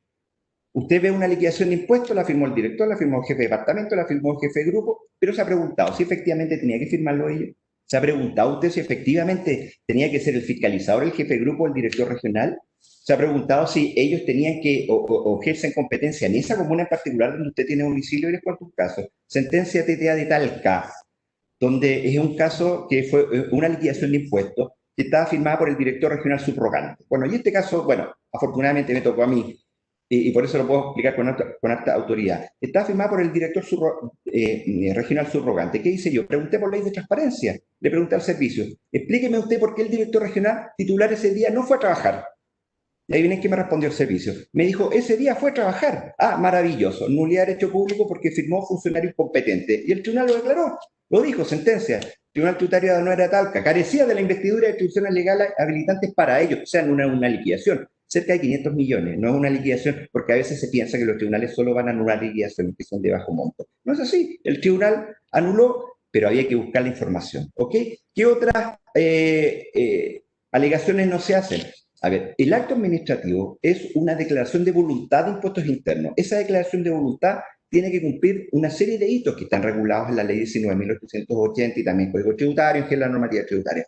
Usted ve una liquidación de impuestos, la firmó el director, la firmó el jefe de departamento, la firmó el jefe de grupo, pero se ha preguntado si efectivamente tenía que firmarlo ellos. ¿Se ha preguntado usted si efectivamente tenía que ser el fiscalizador, el jefe de grupo, el director regional? ¿Se ha preguntado si ellos tenían que o ejercen competencia en esa comuna en particular donde usted tiene domicilio? ¿Eres cuántos casos? Sentencia TTA de Talca, donde es un caso que fue una liquidación de impuestos que estaba firmada por el director regional subrogante. Bueno, y este caso, bueno, afortunadamente me tocó a mí, y por eso lo puedo explicar con alta autoridad. Estaba firmada por el director regional subrogante. ¿Qué hice yo? Pregunté por ley de transparencia. Le pregunté al servicio, explíqueme usted por qué el director regional titular ese día no fue a trabajar. Y ahí viene que me respondió el servicio. Me dijo, ese día fue a trabajar. Ah, maravilloso. Nulidad de derecho público porque firmó funcionario incompetente. Y el tribunal lo declaró. Lo dijo, sentencia. El Tribunal Tributario de Aduanera de Talca carecía de la investidura de atribuciones legales habilitantes para ello. O sea, no era una liquidación. Cerca de 500 millones. No es una liquidación porque a veces se piensa que los tribunales solo van a anular liquidaciones que son de bajo monto. No es así. El tribunal anuló, pero había que buscar la información. ¿Ok? ¿Qué otras alegaciones no se hacen? A ver, el acto administrativo es una declaración de voluntad de impuestos internos. Esa declaración de voluntad tiene que cumplir una serie de hitos que están regulados en la ley 19.880 y también el Código Tributario, que es la normativa tributaria.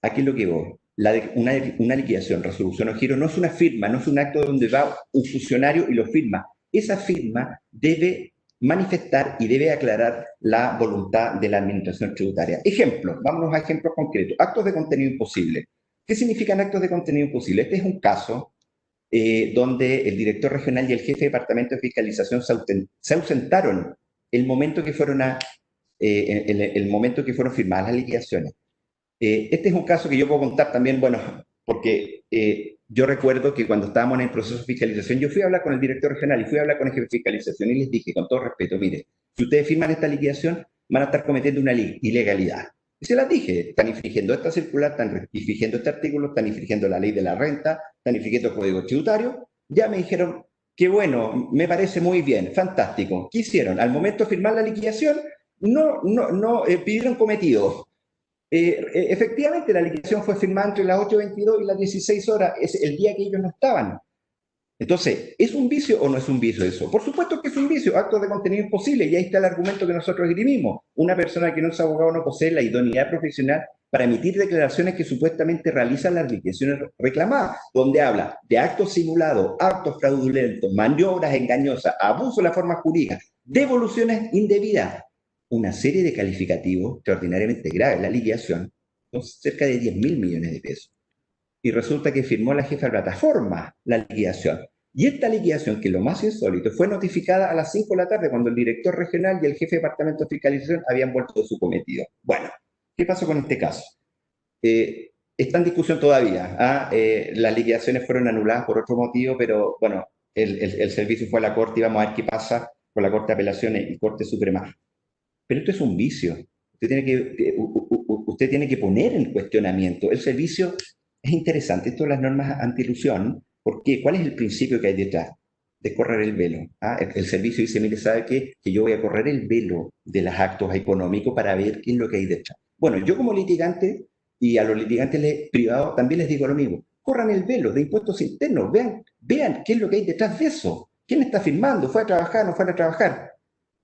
Aquí es lo que voy. Una liquidación, resolución o giro no es una firma, no es un acto donde va un funcionario y lo firma. Esa firma debe manifestar y debe aclarar la voluntad de la administración tributaria. Ejemplo, vámonos a ejemplos concretos. Actos de contenido imposible. ¿Qué significan actos de contenido imposible? Este es un caso donde el director regional y el jefe de departamento de fiscalización se ausentaron el momento que fueron el momento que fueron firmadas las liquidaciones. Este es un caso que yo puedo contar también, bueno, porque yo recuerdo que cuando estábamos en el proceso de fiscalización, yo fui a hablar con el director regional y fui a hablar con el jefe de fiscalización y les dije, con todo respeto, mire, si ustedes firman esta liquidación, van a estar cometiendo una ilegalidad. Y se las dije, están infringiendo esta circular, están infringiendo este artículo, están infringiendo la ley de la renta, están infringiendo el código tributario. Ya me dijeron, qué bueno, me parece muy bien, fantástico. ¿Qué hicieron? Al momento de firmar la liquidación, no pidieron cometido. Efectivamente, la liquidación fue firmada entre las 8:22 y las 16 horas, es el día que ellos no estaban. Entonces, ¿es un vicio o no es un vicio eso? Por supuesto que es un vicio, actos de contenido imposible, y ahí está el argumento que nosotros esgrimimos. Una persona que no es abogado no posee la idoneidad profesional para emitir declaraciones que supuestamente realizan las liquidaciones reclamadas, donde habla de actos simulados, actos fraudulentos, maniobras engañosas, abuso de la forma jurídica, devoluciones indebidas, una serie de calificativos extraordinariamente graves. La liquidación son cerca de 10.000 millones de pesos. Y resulta que firmó la jefa de plataforma la liquidación. Y esta liquidación, que es lo más insólito, fue notificada a las 5 de la tarde cuando el director regional y el jefe de departamento de fiscalización habían vuelto de su cometido. Bueno, ¿qué pasó con este caso? Está en discusión todavía. Las liquidaciones fueron anuladas por otro motivo, pero bueno, el servicio fue a la Corte y vamos a ver qué pasa con la Corte de Apelaciones y Corte Suprema. Pero esto es un vicio. Usted tiene que poner en cuestionamiento. El servicio es interesante. Esto de las normas anti-ilusión, ¿por qué? ¿Cuál es el principio que hay detrás? De correr el velo. El servicio dice, mire, ¿sabe qué? Que yo voy a correr el velo de los actos económicos para ver qué es lo que hay detrás. Bueno, yo como litigante y a los litigantes privados también les digo lo mismo. Corran el velo de impuestos internos. Vean qué es lo que hay detrás de eso. ¿Quién está firmando? ¿Fue a trabajar? ¿No fue a trabajar?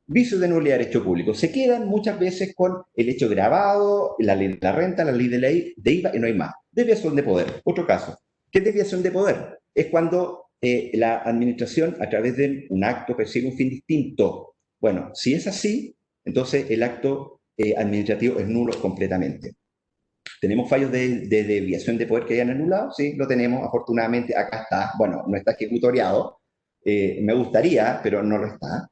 Vicios de nulidad de derecho público. Se quedan muchas veces con el hecho grabado, la ley de la renta, la ley de IVA y no hay más. Desviación de poder. Otro caso. ¿Qué es desviación de poder? Es cuando la administración, a través de un acto, persigue un fin distinto. Bueno, si es así, entonces el acto administrativo es nulo completamente. ¿Tenemos fallos de desviación de poder que hayan anulado? Sí, lo tenemos. Afortunadamente, acá está. Bueno, no está ejecutoriado. Me gustaría, pero no lo está.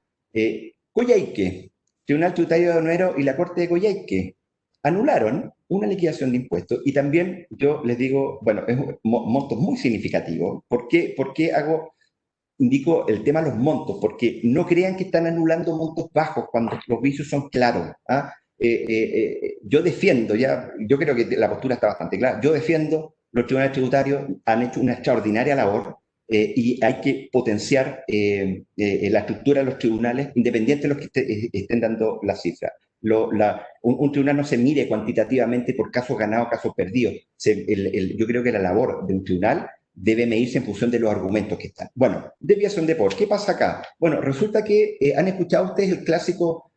Coyhaique, Tribunal Tributario de Aduanero y la Corte de Coyhaique anularon una liquidación de impuestos y también yo les digo, bueno, es un monto muy significativo. ¿Por qué indico el tema de los montos? Porque no crean que están anulando montos bajos cuando los vicios son claros. Yo defiendo, yo creo que la postura está bastante clara, yo defiendo, los tribunales tributarios han hecho una extraordinaria labor. Y hay que potenciar la estructura de los tribunales, independiente de los que estén dando las cifras. Un tribunal no se mide cuantitativamente por casos ganados, casos perdidos. Yo creo que la labor de un tribunal debe medirse en función de los argumentos que están. Bueno, desviación de poder. ¿Qué pasa acá? Bueno, resulta que han escuchado ustedes el clásico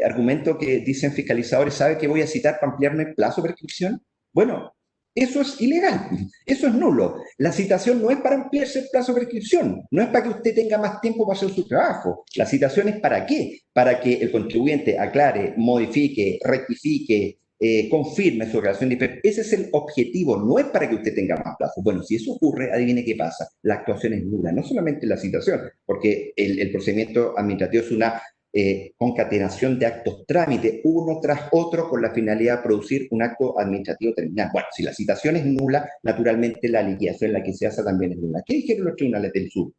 argumento que dicen fiscalizadores, ¿sabe que voy a citar para ampliarme el plazo de prescripción? Bueno, eso es ilegal, eso es nulo. La citación no es para ampliarse el plazo de prescripción, no es para que usted tenga más tiempo para hacer su trabajo. La citación es ¿para qué? Para que el contribuyente aclare, modifique, rectifique, confirme su declaración de IPREP. Ese es el objetivo, no es para que usted tenga más plazo. Bueno, si eso ocurre, adivine qué pasa. La actuación es nula, no solamente la citación, porque el procedimiento administrativo es una concatenación de actos trámite, uno tras otro, con la finalidad de producir un acto administrativo terminal. Bueno, si la citación es nula, naturalmente la liquidación en la que se hace también es nula. ¿Qué dijeron los tribunales del sur?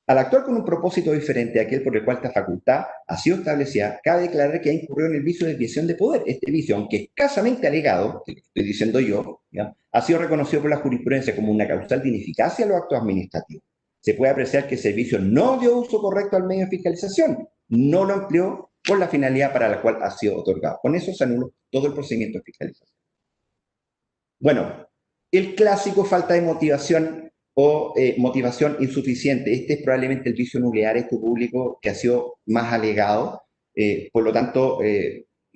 Al actuar con un propósito diferente a aquel por el cual esta facultad ha sido establecida, cabe declarar que ha incurrido en el vicio de desviación de poder. Este vicio, aunque escasamente alegado, que lo estoy diciendo yo, ¿ya?, ha sido reconocido por la jurisprudencia como una causal de ineficacia a los actos administrativos. Se puede apreciar que el servicio no dio uso correcto al medio de fiscalización, no lo empleó con la finalidad para la cual ha sido otorgado. Con eso se anuló todo el procedimiento de fiscalización. Bueno, el clásico falta de motivación o motivación insuficiente. Este es probablemente el vicio nuclear, este público, que ha sido más alegado. Por lo tanto,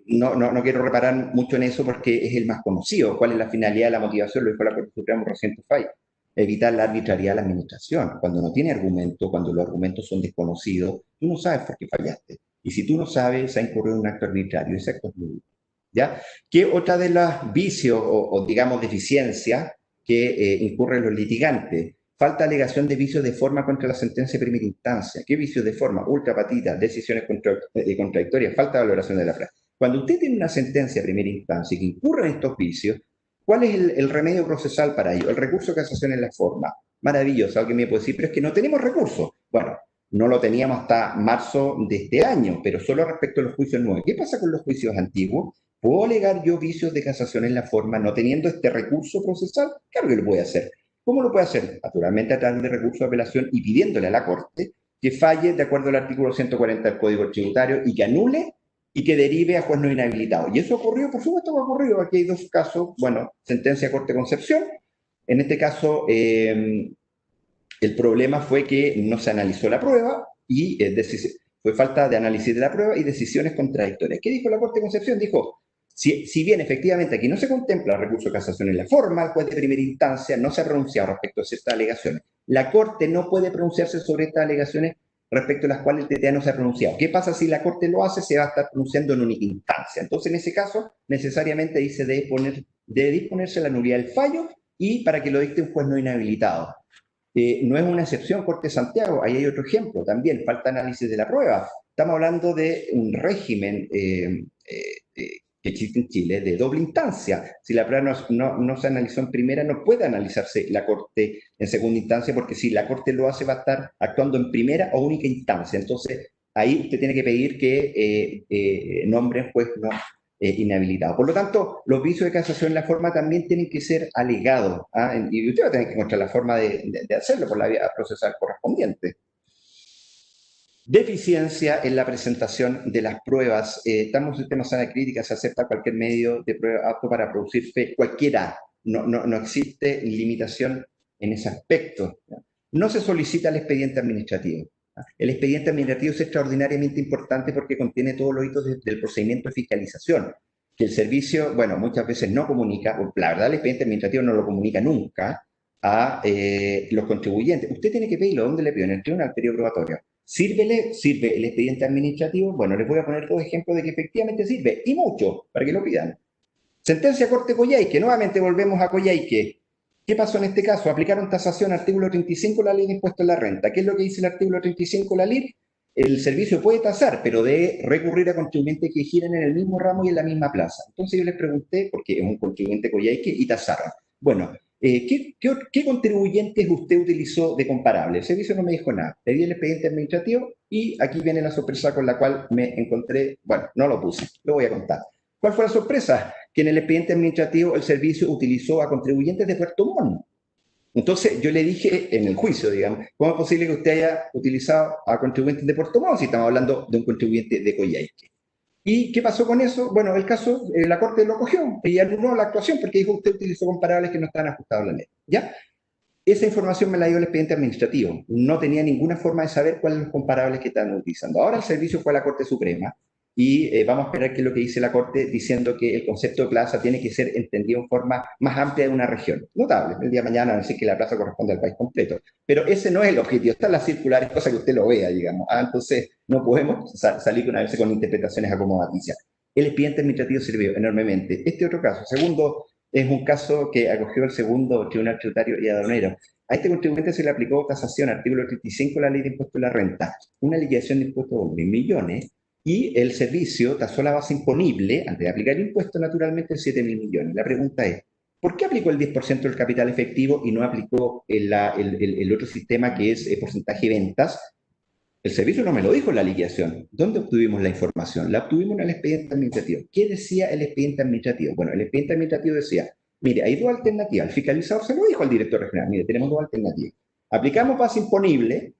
no quiero reparar mucho en eso porque es el más conocido. ¿Cuál es la finalidad de la motivación? Lo dijo la Corte Suprema en un reciente fallo. Evitar la arbitrariedad de la administración. Cuando no tiene argumento, cuando los argumentos son desconocidos, tú no sabes por qué fallaste. Y si tú no sabes, se ha incurrido en un acto arbitrario. Ese acto es nulo. ¿Ya? ¿Qué otra de los vicios o digamos, deficiencias que incurren los litigantes? Falta alegación de vicios de forma contra la sentencia de primera instancia. ¿Qué vicios de forma? Ultrapatita, decisiones contradictorias, falta de valoración de la prueba. Cuando usted tiene una sentencia de primera instancia y que incurre en estos vicios, ¿cuál es el remedio procesal para ello? El recurso de casación en la forma. Maravilloso, alguien me puede decir, pero es que no tenemos recursos. Bueno, no lo teníamos hasta marzo de este año, pero solo respecto a los juicios nuevos. ¿Qué pasa con los juicios antiguos? ¿Puedo alegar yo vicios de casación en la forma no teniendo este recurso procesal? Claro que lo puede hacer. ¿Cómo lo puede hacer? Naturalmente a través de recurso de apelación y pidiéndole a la Corte que falle de acuerdo al artículo 140 del Código Tributario y que anule y que derive a juez no inhabilitado. ¿Y eso ocurrió? Por supuesto que ha ocurrido. Aquí hay dos casos. Bueno, sentencia Corte Concepción. En este caso, el problema fue que no se analizó la prueba y fue falta de análisis de la prueba y decisiones contradictorias. ¿Qué dijo la Corte Concepción? Dijo, si bien efectivamente aquí no se contempla el recurso de casación en la forma, el juez de primera instancia no se ha pronunciado respecto a ciertas alegaciones. La Corte no puede pronunciarse sobre estas alegaciones respecto a las cuales el TTA no se ha pronunciado. ¿Qué pasa si la Corte lo hace? Se va a estar pronunciando en única instancia. Entonces, en ese caso, necesariamente ahí se debe disponerse la nulidad del fallo y para que lo dicte un juez no inhabilitado. No es una excepción Corte de Santiago, ahí hay otro ejemplo también, falta análisis de la prueba. Estamos hablando de un régimen que existe en Chile de doble instancia. Si la prueba no se analizó en primera, no puede analizarse la Corte en segunda instancia, porque si la Corte lo hace va a estar actuando en primera o única instancia. Entonces, ahí usted tiene que pedir que nombren juez no inhabilitado. Por lo tanto, los vicios de casación en la forma también tienen que ser alegados, y usted va a tener que encontrar la forma de hacerlo por la vía procesal correspondiente. Deficiencia en la presentación de las pruebas. Estamos en un sistema sana crítica, se acepta cualquier medio de prueba apto para producir fe, cualquiera. No existe limitación en ese aspecto. No se solicita el expediente administrativo. El expediente administrativo es extraordinariamente importante porque contiene todos los hitos del procedimiento de fiscalización, que el servicio, bueno, muchas veces no comunica, la verdad el expediente administrativo no lo comunica nunca a los contribuyentes. Usted tiene que pedirlo. ¿Dónde le pido? En el tribunal, periodo probatorio. ¿Sirve el expediente administrativo? Bueno, les voy a poner dos ejemplos de que efectivamente sirve, y mucho, para que lo pidan. Sentencia Corte Coyhaique, nuevamente volvemos a Coyhaique. ¿Qué pasó en este caso? Aplicaron tasación, artículo 35 de la Ley de Impuestos a la Renta. ¿Qué es lo que dice el artículo 35 de la ley? El servicio puede tasar, pero debe recurrir a contribuyentes que giren en el mismo ramo y en la misma plaza. Entonces yo les pregunté, porque es un contribuyente Coyhaique, y tasaron. Bueno, ¿qué contribuyentes usted utilizó de comparable? El servicio no me dijo nada. Pedí el expediente administrativo y aquí viene la sorpresa con la cual me encontré. Bueno, no lo puse, lo voy a contar. ¿Cuál fue la sorpresa? Que en el expediente administrativo el servicio utilizó a contribuyentes de Puerto Montt. Entonces yo le dije en el juicio, digamos, ¿cómo es posible que usted haya utilizado a contribuyentes de Puerto Montt si estamos hablando de un contribuyente de Coyhaique? ¿Y qué pasó con eso? Bueno, el caso, la Corte lo cogió y anuló la actuación porque dijo usted utilizó comparables que no estaban ajustados a la ley. ¿Ya? Esa información me la dio el expediente administrativo. No tenía ninguna forma de saber cuáles son los comparables que estaban utilizando. Ahora el servicio fue a la Corte Suprema y vamos a esperar qué es lo que dice la Corte diciendo que el concepto de plaza tiene que ser entendido en forma más amplia de una región. Notable. El día de mañana van a decir que la plaza corresponde al país completo. Pero ese no es el objetivo. Están las circulares, cosa que usted lo vea, digamos. Entonces no podemos salir una vez con interpretaciones acomodaticias. El expediente administrativo sirvió enormemente. Este otro caso, segundo, es un caso que acogió el segundo Tribunal Tributario y Aduanero. A este contribuyente se le aplicó tasación, artículo 35 de la Ley de Impuestos a la Renta, una liquidación de impuestos de 1.000 millones, y el servicio tasó la base imponible, antes de aplicar el impuesto, naturalmente, en 7.000 millones. La pregunta es, ¿por qué aplicó el 10% del capital efectivo y no aplicó el otro sistema que es porcentaje de ventas? El servicio no me lo dijo en la liquidación. ¿Dónde obtuvimos la información? La obtuvimos en el expediente administrativo. ¿Qué decía el expediente administrativo? Bueno, el expediente administrativo decía, mire, hay dos alternativas. El fiscalizador se lo dijo al director regional, mire, tenemos dos alternativas. Aplicamos base imponible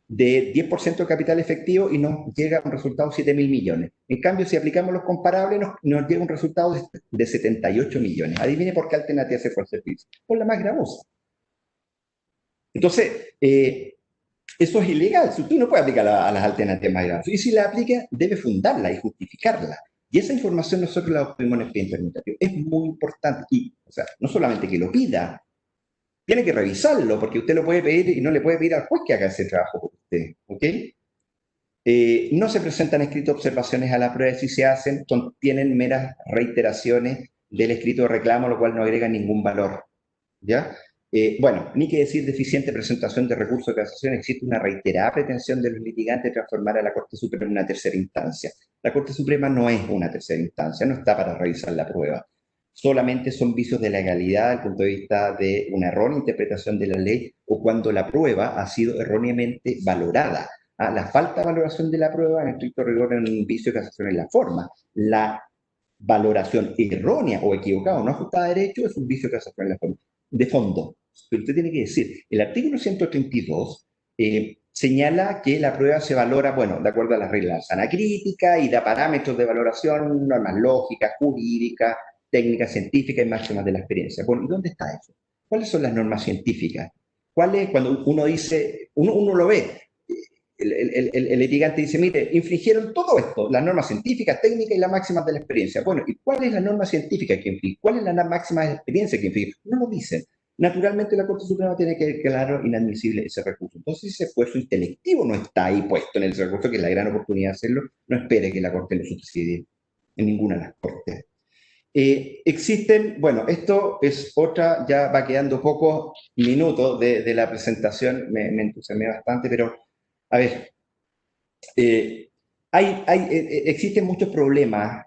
de 10% de capital efectivo y nos llega un resultado de 7.000 millones. En cambio, si aplicamos los comparables, nos llega un resultado de 78 millones. Adivine por qué alternativa se fue el servicio. Por la más gravosa. Entonces, eso es ilegal. Usted no puede aplicar a las alternativas más gravosas. Y si la aplica, debe fundarla y justificarla. Y esa información nosotros la obtuvimos en el expediente administrativo. Es muy importante. Y, o sea, no solamente que lo pida, tiene que revisarlo, porque usted lo puede pedir y no le puede pedir al juez que haga ese trabajo por usted, ¿ok? No se presentan escritos observaciones a la prueba, si se hacen, contienen meras reiteraciones del escrito de reclamo, lo cual no agrega ningún valor, ¿ya? Bueno, ni que decir deficiente presentación de recurso de casación, existe una reiterada pretensión de los litigantes de transformar a la Corte Suprema en una tercera instancia. La Corte Suprema no es una tercera instancia, no está para revisar la prueba. Solamente son vicios de legalidad desde el punto de vista de una errónea interpretación de la ley o cuando la prueba ha sido erróneamente valorada. La falta de valoración de la prueba, en estricto rigor, en un vicio de casación en la forma. La valoración errónea o equivocada o no ajustada a derecho es un vicio de casación en la forma. De fondo, pero usted tiene que decir, el artículo 132 señala que la prueba se valora, bueno, de acuerdo a las reglas de la sana crítica y da parámetros de valoración, normas lógicas, jurídicas, técnicas científicas y máximas de la experiencia. Bueno, ¿y dónde está eso? ¿Cuáles son las normas científicas? ¿Cuáles, cuando uno dice, uno lo ve, el litigante dice, mire, infringieron todo esto, las normas científicas, técnicas y las máximas de la experiencia. Bueno, ¿y cuál es la norma científica que infringe? ¿Cuál es la máxima de la experiencia que infringe? No lo dicen. Naturalmente la Corte Suprema tiene que declarar inadmisible ese recurso. Entonces, si ese esfuerzo intelectivo no está ahí puesto en el recurso, que es la gran oportunidad de hacerlo, no espere que la Corte lo subsidie en ninguna de las Cortes. Existen, bueno, esto es otra, ya va quedando pocos minutos de la presentación, me entusiasmé bastante, pero a ver, existen muchos problemas.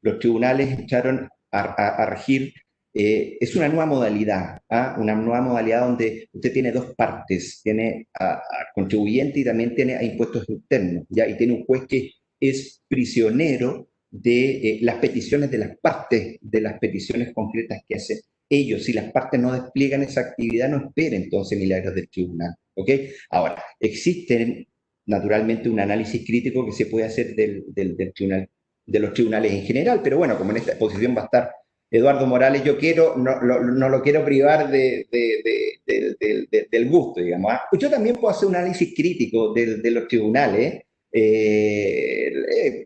Los tribunales echaron a regir, es una nueva modalidad, una nueva modalidad donde usted tiene dos partes, tiene a contribuyente y también tiene a impuestos internos, ¿ya? Y tiene un juez que es prisionero de las peticiones de las partes, de las peticiones concretas que hacen ellos. Si las partes no despliegan esa actividad, no esperen entonces milagros del tribunal, ¿ok? Ahora, existen naturalmente un análisis crítico que se puede hacer del tribunal, de los tribunales en general, pero bueno, como en esta exposición va a estar Eduardo Morales, yo no lo quiero privar del gusto, digamos. Yo también puedo hacer un análisis crítico de los tribunales.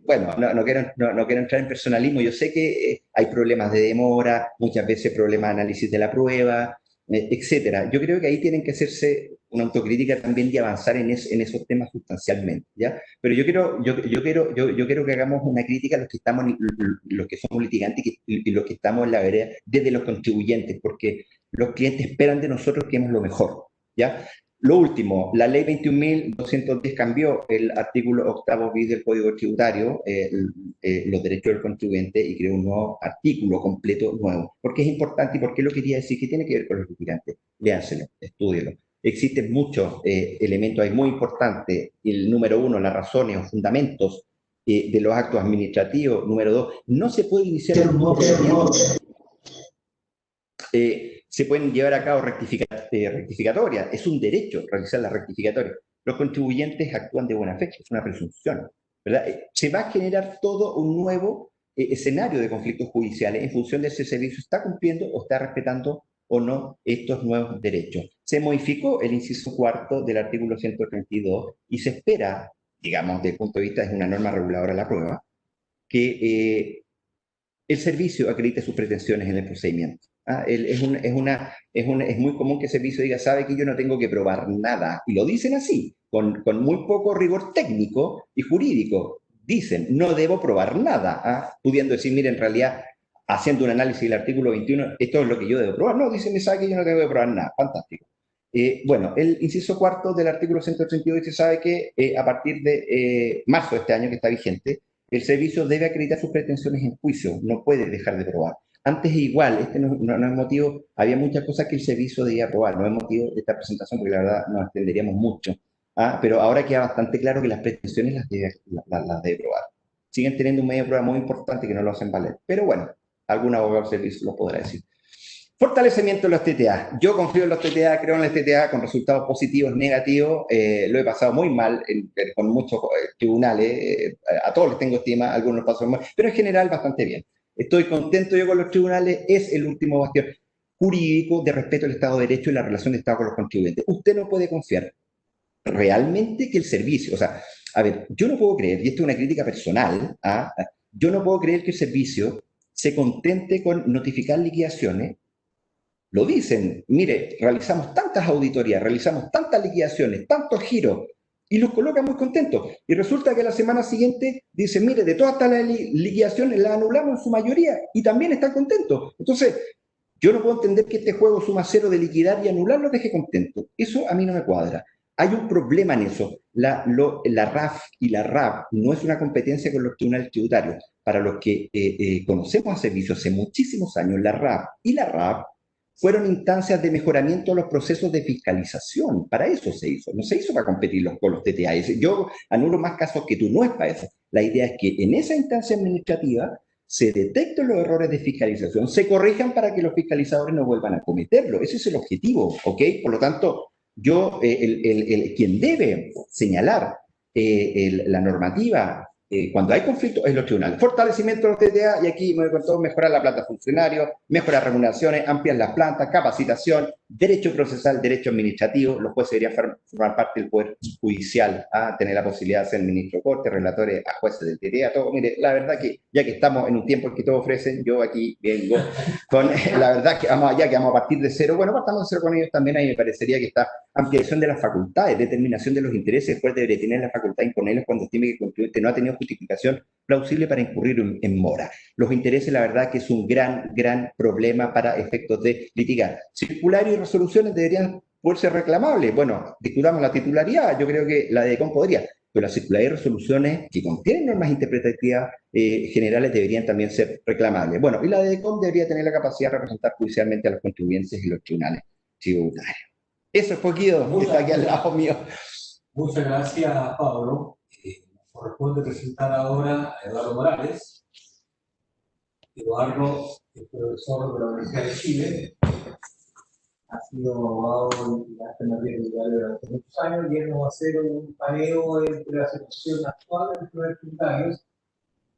Bueno, no quiero entrar en personalismo. Yo sé que hay problemas de demora, muchas veces problemas de análisis de la prueba, etcétera. Yo creo que ahí tienen que hacerse una autocrítica también de avanzar en esos temas sustancialmente, ¿ya? Pero yo quiero que hagamos una crítica a los que somos litigantes y los que estamos en la vereda desde los contribuyentes, porque los clientes esperan de nosotros que hemos lo mejor, ¿ya? Lo último, la ley 21.210 cambió el artículo 8º bis del Código Tributario, los derechos del contribuyente, y creó un nuevo artículo completo nuevo. ¿Por qué es importante y por qué lo quería decir? ¿Qué tiene que ver con los litigantes? Léanselo, estúdielo. Existen muchos elementos ahí muy importantes. El número 1, las razones o fundamentos de los actos administrativos. Número 2, no se puede iniciar un nuevo procedimiento. Se pueden llevar a cabo rectificatorias. Es un derecho realizar la rectificatoria. Los contribuyentes actúan de buena fe, es una presunción, ¿verdad? Se va a generar todo un nuevo escenario de conflictos judiciales en función de si el servicio está cumpliendo o está respetando o no estos nuevos derechos. Se modificó el inciso 4 del artículo 132 y se espera, digamos, desde el punto de vista de una norma reguladora de la prueba, que el servicio acredite sus pretensiones en el procedimiento. Es muy común que el servicio diga, sabe que yo no tengo que probar nada, y lo dicen así, con muy poco rigor técnico y jurídico. Dicen, no debo probar nada, pudiendo decir, mire, en realidad, haciendo un análisis del artículo 21, esto es lo que yo debo probar. No, dicen, sabe que yo no tengo que probar nada. Fantástico. Bueno, el inciso cuarto del artículo 132 dice, sabe que a partir de marzo de este año que está vigente, el servicio debe acreditar sus pretensiones en juicio, no puede dejar de probar. Antes igual, este no es motivo, había muchas cosas que el servicio debía probar, no es motivo de esta presentación porque la verdad nos extenderíamos mucho. Pero ahora queda bastante claro que las pretensiones las debe probar. Siguen teniendo un medio de prueba muy importante que no lo hacen valer, pero bueno, algún abogado del servicio lo podrá decir. Fortalecimiento de los TTA. Yo confío en los TTA, creo en los TTA con resultados positivos, negativos. Lo he pasado muy mal con muchos tribunales. A todos les tengo estima, algunos los paso mal, pero en general bastante bien. Estoy contento yo con los tribunales. Es el último bastión jurídico de respeto al Estado de Derecho y la relación de Estado con los contribuyentes. Usted no puede confiar realmente que el servicio, o sea, a ver, yo no puedo creer, y esto es una crítica personal, yo no puedo creer que el servicio se contente con notificar liquidaciones. Lo dicen, mire, realizamos tantas auditorías, realizamos tantas liquidaciones, tantos giros, y los colocan muy contentos. Y resulta que la semana siguiente dicen, mire, de todas estas liquidaciones las anulamos en su mayoría, y también están contentos. Entonces, yo no puedo entender que este juego suma cero de liquidar y anular los deje contentos. Eso a mí no me cuadra. Hay un problema en eso. La RAF y la RAP no es una competencia con los tribunales tributarios. Para los que conocemos a servicio hace muchísimos años, la RAP y la RAP fueron instancias de mejoramiento de los procesos de fiscalización. Para eso se hizo. No se hizo para competir con los TTA. Yo anulo más casos que tú, no es para eso. La idea es que en esa instancia administrativa se detecten los errores de fiscalización, se corrijan para que los fiscalizadores no vuelvan a cometerlo. Ese es el objetivo, ¿ok? Por lo tanto, yo, quien debe señalar la normativa cuando hay conflicto es los tribunales. Fortalecimiento de los TTA, y aquí me contó mejorar la planta de funcionarios, mejorar remuneraciones, ampliar las plantas, capacitación, derecho procesal, derecho administrativo. Los jueces deberían formar parte del poder judicial, tener la posibilidad de ser ministro de corte, relatores a jueces del TTA, todo. Mire, la verdad que ya que estamos en un tiempo en que todos ofrecen, yo aquí vengo con la verdad que vamos allá, que vamos a partir de cero. Bueno, partamos de cero con ellos también. Ahí me parecería que está ampliación de las facultades, determinación de los intereses. El juez debería tener la facultad de imponerlos cuando estime que el contribuyente no ha tenido justificación plausible para incurrir en mora. Los intereses, la verdad que es un gran problema para efectos de litigar. Circulares y resoluciones deberían poder ser reclamables. Bueno, discutamos la titularidad, yo creo que la DECOM podría, pero las circulares y resoluciones que contienen normas interpretativas generales deberían también ser reclamables. Bueno, y la DECOM debería tener la capacidad de representar judicialmente a los contribuyentes y los tribunales tributarios. Eso es poquito, que está aquí al lado mío. Muchas gracias, Pablo. Corresponde presentar ahora a Eduardo Morales. Eduardo es profesor de la Universidad de Chile, ha sido abogado en la materia tributaria durante muchos años y él nos va a hacer un paneo entre la situación actual de los tribunales tributarios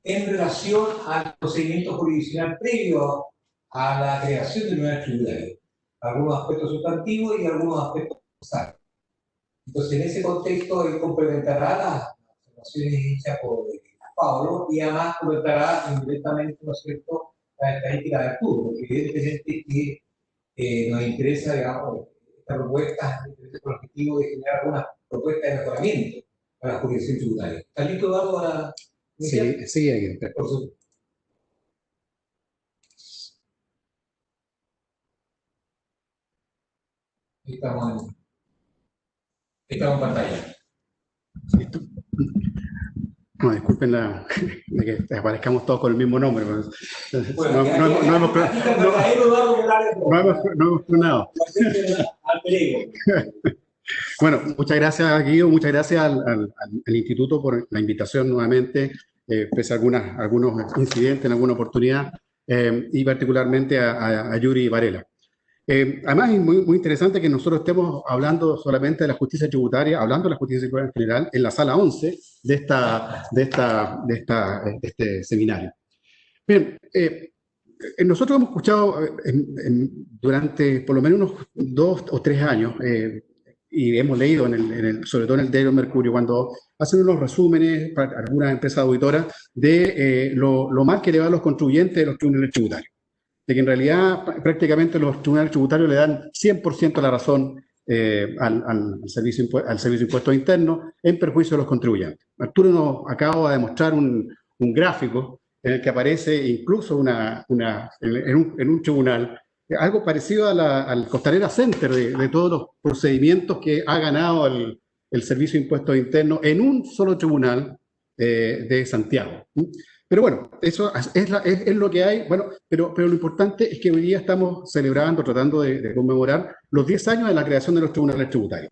en relación al procedimiento jurisdiccional previo a la creación de tribunales tributarios. Algunos aspectos sustantivos y algunos aspectos procesales. Entonces, en ese contexto, él complementará las observaciones hechas por Pablo y además complementará indirectamente, ¿no es cierto?, la estadística de Arturo, porque evidentemente que nos interesa, digamos, esta propuesta, con el objetivo de generar algunas propuestas de mejoramiento para la jurisdicción tributaria. ¿Está listo, Eduardo, para iniciar? Sí, aquí. Por supuesto. Estamos en pantalla. ¿Listo? No, disculpen de que aparezcamos todos con el mismo nombre. Pero no hemos clonado. Bueno, muchas gracias, Guido, muchas gracias al Instituto por la invitación nuevamente, pese a algunos incidentes en alguna oportunidad, y particularmente a Yuri Varela. Además, es muy interesante que nosotros estemos hablando solamente de la justicia tributaria, hablando de la justicia tributaria en general, en la sala 11 de este seminario. Bien, nosotros hemos escuchado durante por lo menos unos 2 o 3 años, y hemos leído, sobre todo en el diario Mercurio, cuando hacen unos resúmenes para algunas empresas auditoras de lo mal que le va a los contribuyentes de los tribunales tributarios. De que en realidad prácticamente los tribunales tributarios le dan 100% la razón al servicio de impuestos internos en perjuicio de los contribuyentes. Arturo nos acaba de mostrar un gráfico en el que aparece incluso en un tribunal algo parecido al Costanera Center de todos los procedimientos que ha ganado el Servicio de Impuestos Internos en un solo tribunal de Santiago. Pero bueno, eso es lo que hay. Bueno, pero lo importante es que hoy día estamos celebrando, tratando de conmemorar los 10 años de la creación de los tribunales tributarios.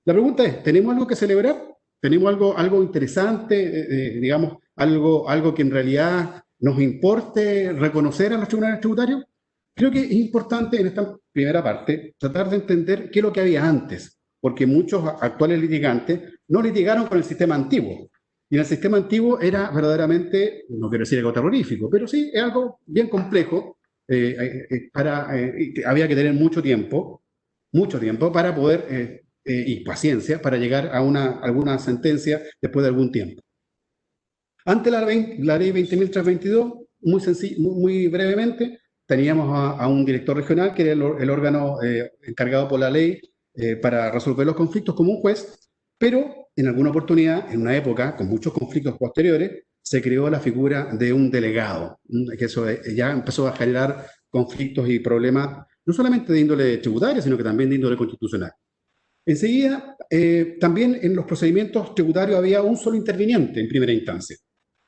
La pregunta es, ¿tenemos algo que celebrar? ¿Tenemos algo interesante, digamos, algo que en realidad nos importe reconocer a los tribunales tributarios? Creo que es importante en esta primera parte tratar de entender qué es lo que había antes, porque muchos actuales litigantes no litigaron con el sistema antiguo. Y en el sistema antiguo era verdaderamente, no quiero decir algo terrorífico, pero sí es algo bien complejo. Había que tener mucho tiempo para poder, y paciencia, para llegar a alguna sentencia después de algún tiempo. Ante la ley 20.322, muy brevemente, teníamos a un director regional, que era el órgano encargado por la ley para resolver los conflictos como un juez, pero en alguna oportunidad, en una época con muchos conflictos posteriores, se creó la figura de un delegado, que eso ya empezó a generar conflictos y problemas, no solamente de índole tributaria, sino que también de índole constitucional. Enseguida, también en los procedimientos tributarios había un solo interviniente en primera instancia,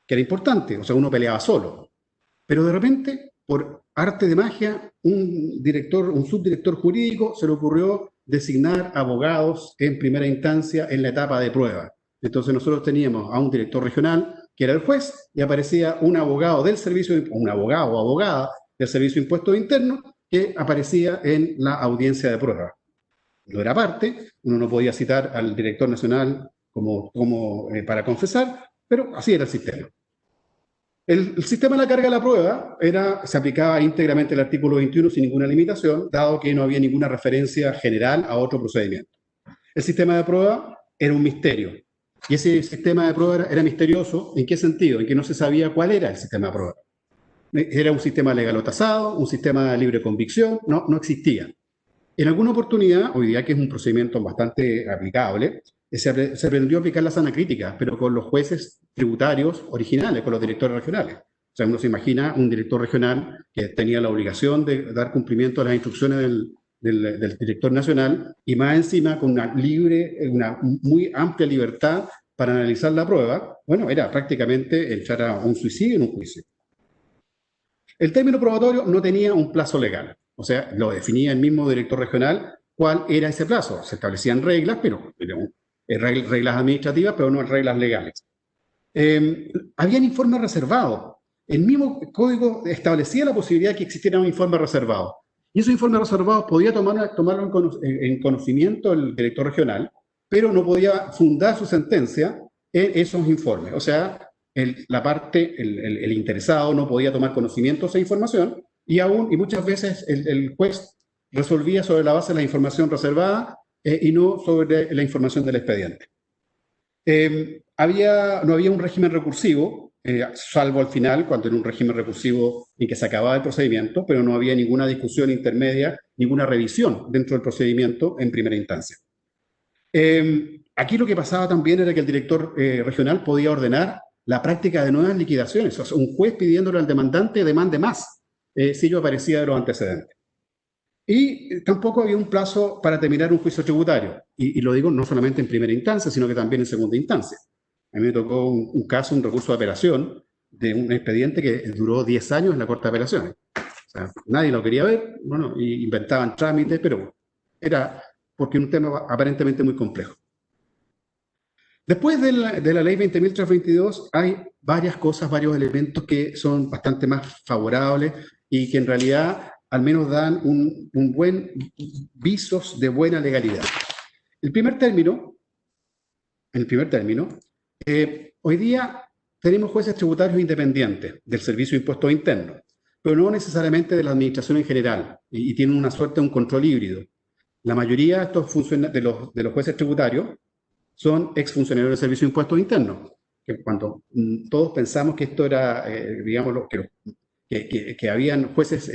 que era importante, o sea, uno peleaba solo. Pero de repente, por arte de magia, un subdirector jurídico se le ocurrió designar abogados en primera instancia en la etapa de prueba. Entonces nosotros teníamos a un director regional, que era el juez, y aparecía un abogado del servicio, un abogado o abogada del Servicio de Impuestos Internos, que aparecía en la audiencia de prueba. No era parte, uno no podía citar al director nacional para confesar, pero así era el sistema. El sistema de la carga de la prueba se aplicaba íntegramente el artículo 21 sin ninguna limitación, dado que no había ninguna referencia general a otro procedimiento. El sistema de prueba era un misterio. Y ese sistema de prueba era misterioso, ¿en qué sentido? En que no se sabía cuál era el sistema de prueba. Era un sistema legal o tasado, un sistema de libre convicción, no existía. En alguna oportunidad, hoy día que es un procedimiento bastante aplicable, se aprendió a aplicar la sana crítica, pero con los jueces tributarios originales, con los directores regionales. O sea, uno se imagina un director regional que tenía la obligación de dar cumplimiento a las instrucciones del director nacional y más encima con una muy amplia libertad para analizar la prueba. Bueno, era prácticamente entrar a un suicidio en un juicio. El término probatorio no tenía un plazo legal, o sea, lo definía el mismo director regional cuál era ese plazo. Se establecían reglas, pero reglas administrativas, pero no reglas legales. Habían informes reservados. El mismo código establecía la posibilidad de que existiera un informe reservado. Y esos informes reservados podía tomarlo en conocimiento el director regional, pero no podía fundar su sentencia en esos informes. O sea, el interesado no podía tomar conocimiento de esa información y muchas veces el juez resolvía sobre la base de la información reservada y no sobre la información del expediente. No había un régimen recursivo, salvo al final, cuando era un régimen recursivo en que se acababa el procedimiento, pero no había ninguna discusión intermedia, ninguna revisión dentro del procedimiento en primera instancia. Aquí lo que pasaba también era que el director regional podía ordenar la práctica de nuevas liquidaciones, o sea, un juez pidiéndole al demandante demande más si ello aparecía de los antecedentes. Y tampoco había un plazo para terminar un juicio tributario. Y lo digo no solamente en primera instancia, sino que también en segunda instancia. A mí me tocó un caso, un recurso de apelación de un expediente que duró 10 años en la Corte de Apelaciones. O sea, nadie lo quería ver, bueno, y inventaban trámites, pero era porque era un tema aparentemente muy complejo. Después de la ley 20.322 hay varias cosas, varios elementos que son bastante más favorables y que en realidad al menos dan un buen visos de buena legalidad. En primer término, hoy día tenemos jueces tributarios independientes del Servicio de Impuestos Internos, pero no necesariamente de la administración en general, y tienen una suerte de un control híbrido. La mayoría de estos de los jueces tributarios son exfuncionarios del Servicio de Impuestos Internos, que cuando todos pensamos que esto era, digamos, que habían jueces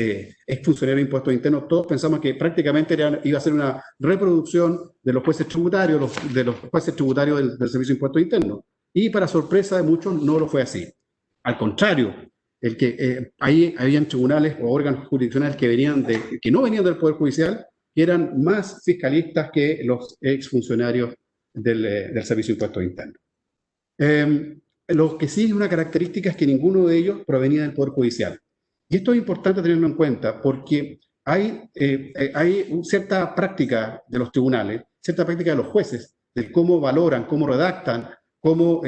exfuncionarios de impuestos internos, todos pensamos que prácticamente iba a ser una reproducción de los jueces tributarios, del Servicio de Impuestos Internos. Y para sorpresa de muchos no lo fue así. Al contrario, el que ahí habían tribunales o órganos jurisdiccionales que no venían del Poder Judicial, que eran más fiscalistas que los exfuncionarios del Servicio de Impuestos Internos. Lo que sí es una característica es que ninguno de ellos provenía del Poder Judicial. Y esto es importante tenerlo en cuenta porque hay cierta práctica de los tribunales, cierta práctica de los jueces, de cómo valoran, cómo redactan, cómo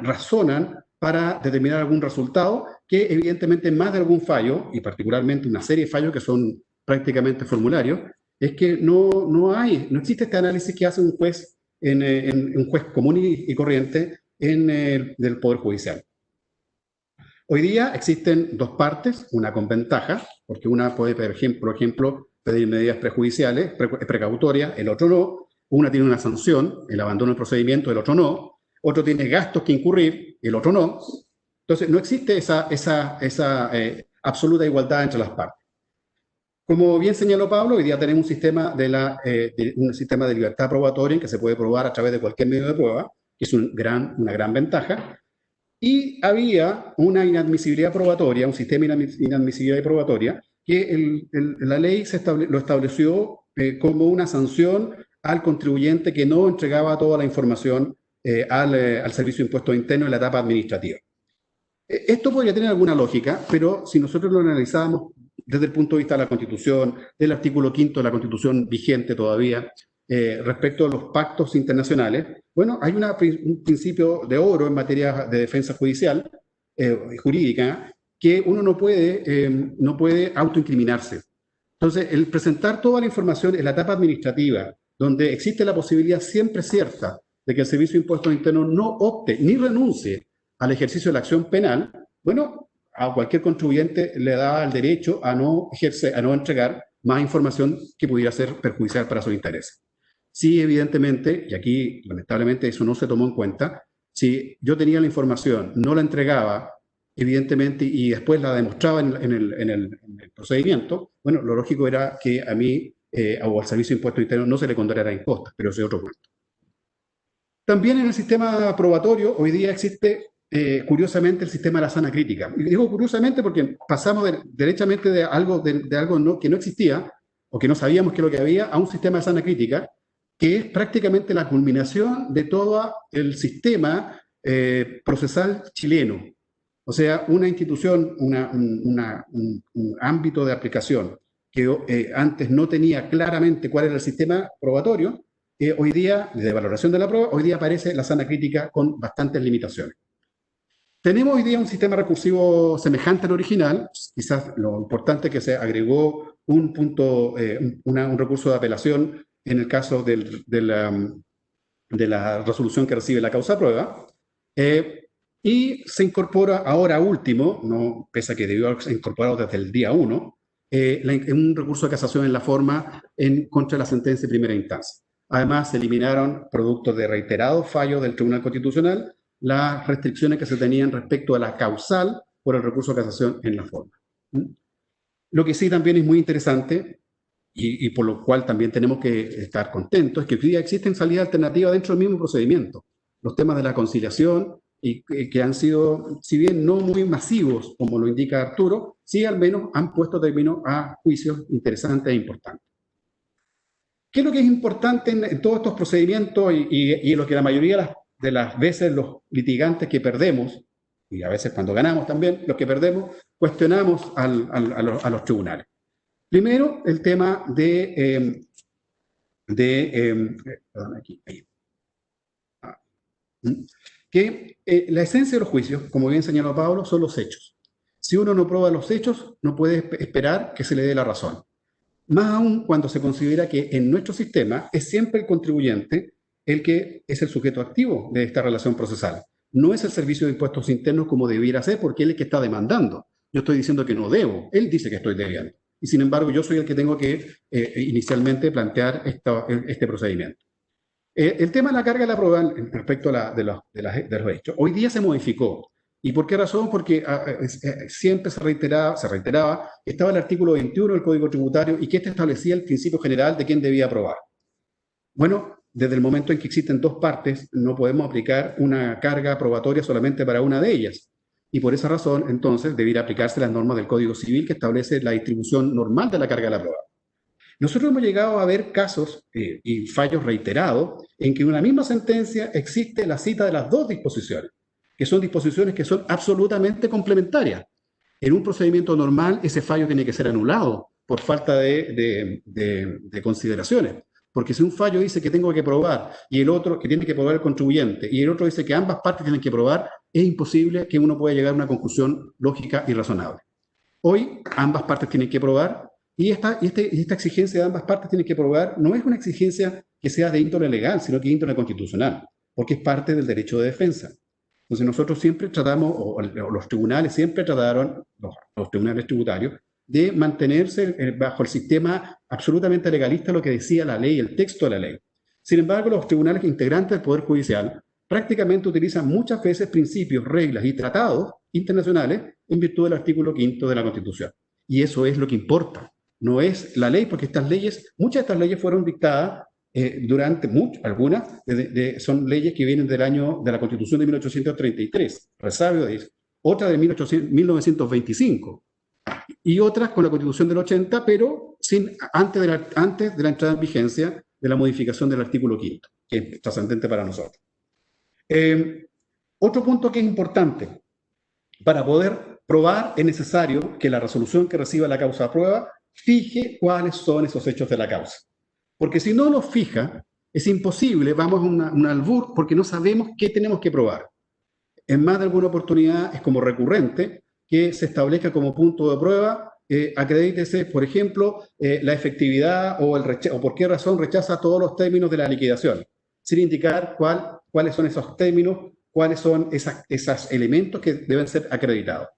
razonan para determinar algún resultado, que evidentemente más de algún fallo, y particularmente una serie de fallos que son prácticamente formularios, es que no existe este análisis que hace un juez, un juez común y corriente del Poder Judicial. Hoy día existen dos partes, una con ventaja, porque una puede, por ejemplo, pedir medidas prejudiciales, precautorias, el otro no. Una tiene una sanción, el abandono del procedimiento, el otro no. Otro tiene gastos que incurrir, el otro no. Entonces, no existe esa absoluta igualdad entre las partes. Como bien señaló Pablo, hoy día tenemos un sistema un sistema de libertad probatoria en que se puede probar a través de cualquier medio de prueba, que es una gran ventaja. Y había una inadmisibilidad probatoria, un sistema de inadmisibilidad probatoria, que la ley lo estableció como una sanción al contribuyente que no entregaba toda la información al Servicio de Impuestos Internos en la etapa administrativa. Esto podría tener alguna lógica, pero si nosotros lo analizamos desde el punto de vista de la Constitución, del artículo 5º de la Constitución vigente todavía, respecto a los pactos internacionales, bueno, hay un principio de oro en materia de defensa judicial, jurídica, que uno no puede autoincriminarse. Entonces, el presentar toda la información en la etapa administrativa, donde existe la posibilidad siempre cierta de que el Servicio de Impuestos Internos no opte ni renuncie al ejercicio de la acción penal, bueno, a cualquier contribuyente le da el derecho a no entregar más información que pudiera ser perjudicial para sus intereses. Sí, evidentemente, y aquí lamentablemente eso no se tomó en cuenta, si yo tenía la información, no la entregaba, evidentemente, y después la demostraba en el procedimiento, bueno, lo lógico era que a mí o al Servicio de Impuestos Internos no se le condonara impuestos, pero ese es otro punto. También en el sistema probatorio, hoy día existe, curiosamente, el sistema de la sana crítica. Y digo curiosamente porque pasamos derechamente de algo que no existía, o que no sabíamos que es lo que había, a un sistema de sana crítica, que es prácticamente la culminación de todo el sistema procesal chileno. O sea, una institución, un ámbito de aplicación que antes no tenía claramente cuál era el sistema probatorio, hoy día, de valoración de la prueba, hoy día aparece la sana crítica con bastantes limitaciones. Tenemos hoy día un sistema recursivo semejante al original, quizás lo importante es que se agregó un recurso de apelación en el caso de la resolución que recibe la causa prueba, y se incorpora ahora último, pese a que debió haberse incorporado desde el día 1, un recurso de casación en la forma contra la sentencia de primera instancia. Además, se eliminaron, producto de reiterados fallos del Tribunal Constitucional, las restricciones que se tenían respecto a la causal por el recurso de casación en la forma. Lo que sí también es muy interesante, y por lo cual también tenemos que estar contentos, es que hoy día existen salidas alternativas dentro del mismo procedimiento. Los temas de la conciliación, y que han sido, si bien no muy masivos, como lo indica Arturo, sí al menos han puesto término a juicios interesantes e importantes. ¿Qué es lo que es importante en todos estos procedimientos y en lo que la mayoría de las veces los litigantes que perdemos, y a veces cuando ganamos también, los que perdemos, cuestionamos a los tribunales? Primero, el tema que la esencia de los juicios, como bien señaló Pablo, son los hechos. Si uno no prueba los hechos, no puede esperar que se le dé la razón. Más aún cuando se considera que en nuestro sistema es siempre el contribuyente el que es el sujeto activo de esta relación procesal. No es el Servicio de Impuestos Internos como debiera ser, porque él es el que está demandando. Yo estoy diciendo que no debo, él dice que estoy debiendo. Y sin embargo, yo soy el que tengo que inicialmente plantear este procedimiento. El tema de la carga de la prueba respecto de los hechos, hoy día se modificó. ¿Y por qué razón? Porque siempre se reiteraba que estaba el artículo 21 del Código Tributario y que este establecía el principio general de quién debía aprobar. Bueno, desde el momento en que existen dos partes, no podemos aplicar una carga probatoria solamente para una de ellas. y por esa razón, entonces, debiera aplicarse las normas del Código Civil que establece la distribución normal de la carga de la prueba. Nosotros hemos llegado a ver casos y fallos reiterados en que en una misma sentencia existe la cita de las dos disposiciones, que son disposiciones que son absolutamente complementarias. En un procedimiento normal, ese fallo tiene que ser anulado por falta de consideraciones. Porque si un fallo dice que tengo que probar y el otro que tiene que probar el contribuyente y el otro dice que ambas partes tienen que probar, es imposible que uno pueda llegar a una conclusión lógica y razonable. Hoy ambas partes tienen que probar y esta exigencia de ambas partes tienen que probar no es una exigencia que sea de índole legal, sino que de índole constitucional, porque es parte del derecho de defensa. Entonces nosotros siempre tratamos, o los tribunales siempre trataron, los tribunales tributarios, de mantenerse bajo el sistema absolutamente legalista, lo que decía la ley, el texto de la ley. Sin embargo, los tribunales integrantes del Poder Judicial prácticamente utilizan muchas veces principios, reglas y tratados internacionales en virtud del artículo 5 de la Constitución. Y eso es lo que importa. No es la ley, porque muchas de estas leyes fueron dictadas algunas son leyes que vienen de la Constitución de 1833, resabio de eso, otra de 1925, y otras con la Constitución del 80, pero antes de la entrada en vigencia de la modificación del artículo 5, que es trascendente para nosotros. Otro punto que es importante, para poder probar es necesario que la resolución que reciba la causa de prueba fije cuáles son esos hechos de la causa. Porque si no los fija, es imposible, vamos a un albur, porque no sabemos qué tenemos que probar. En más de alguna oportunidad es como recurrente que se establezca como punto de prueba, acredítese, por ejemplo, la efectividad o por qué razón rechaza todos los términos de la liquidación, sin indicar cuáles son esos términos, cuáles son esos elementos que deben ser acreditados.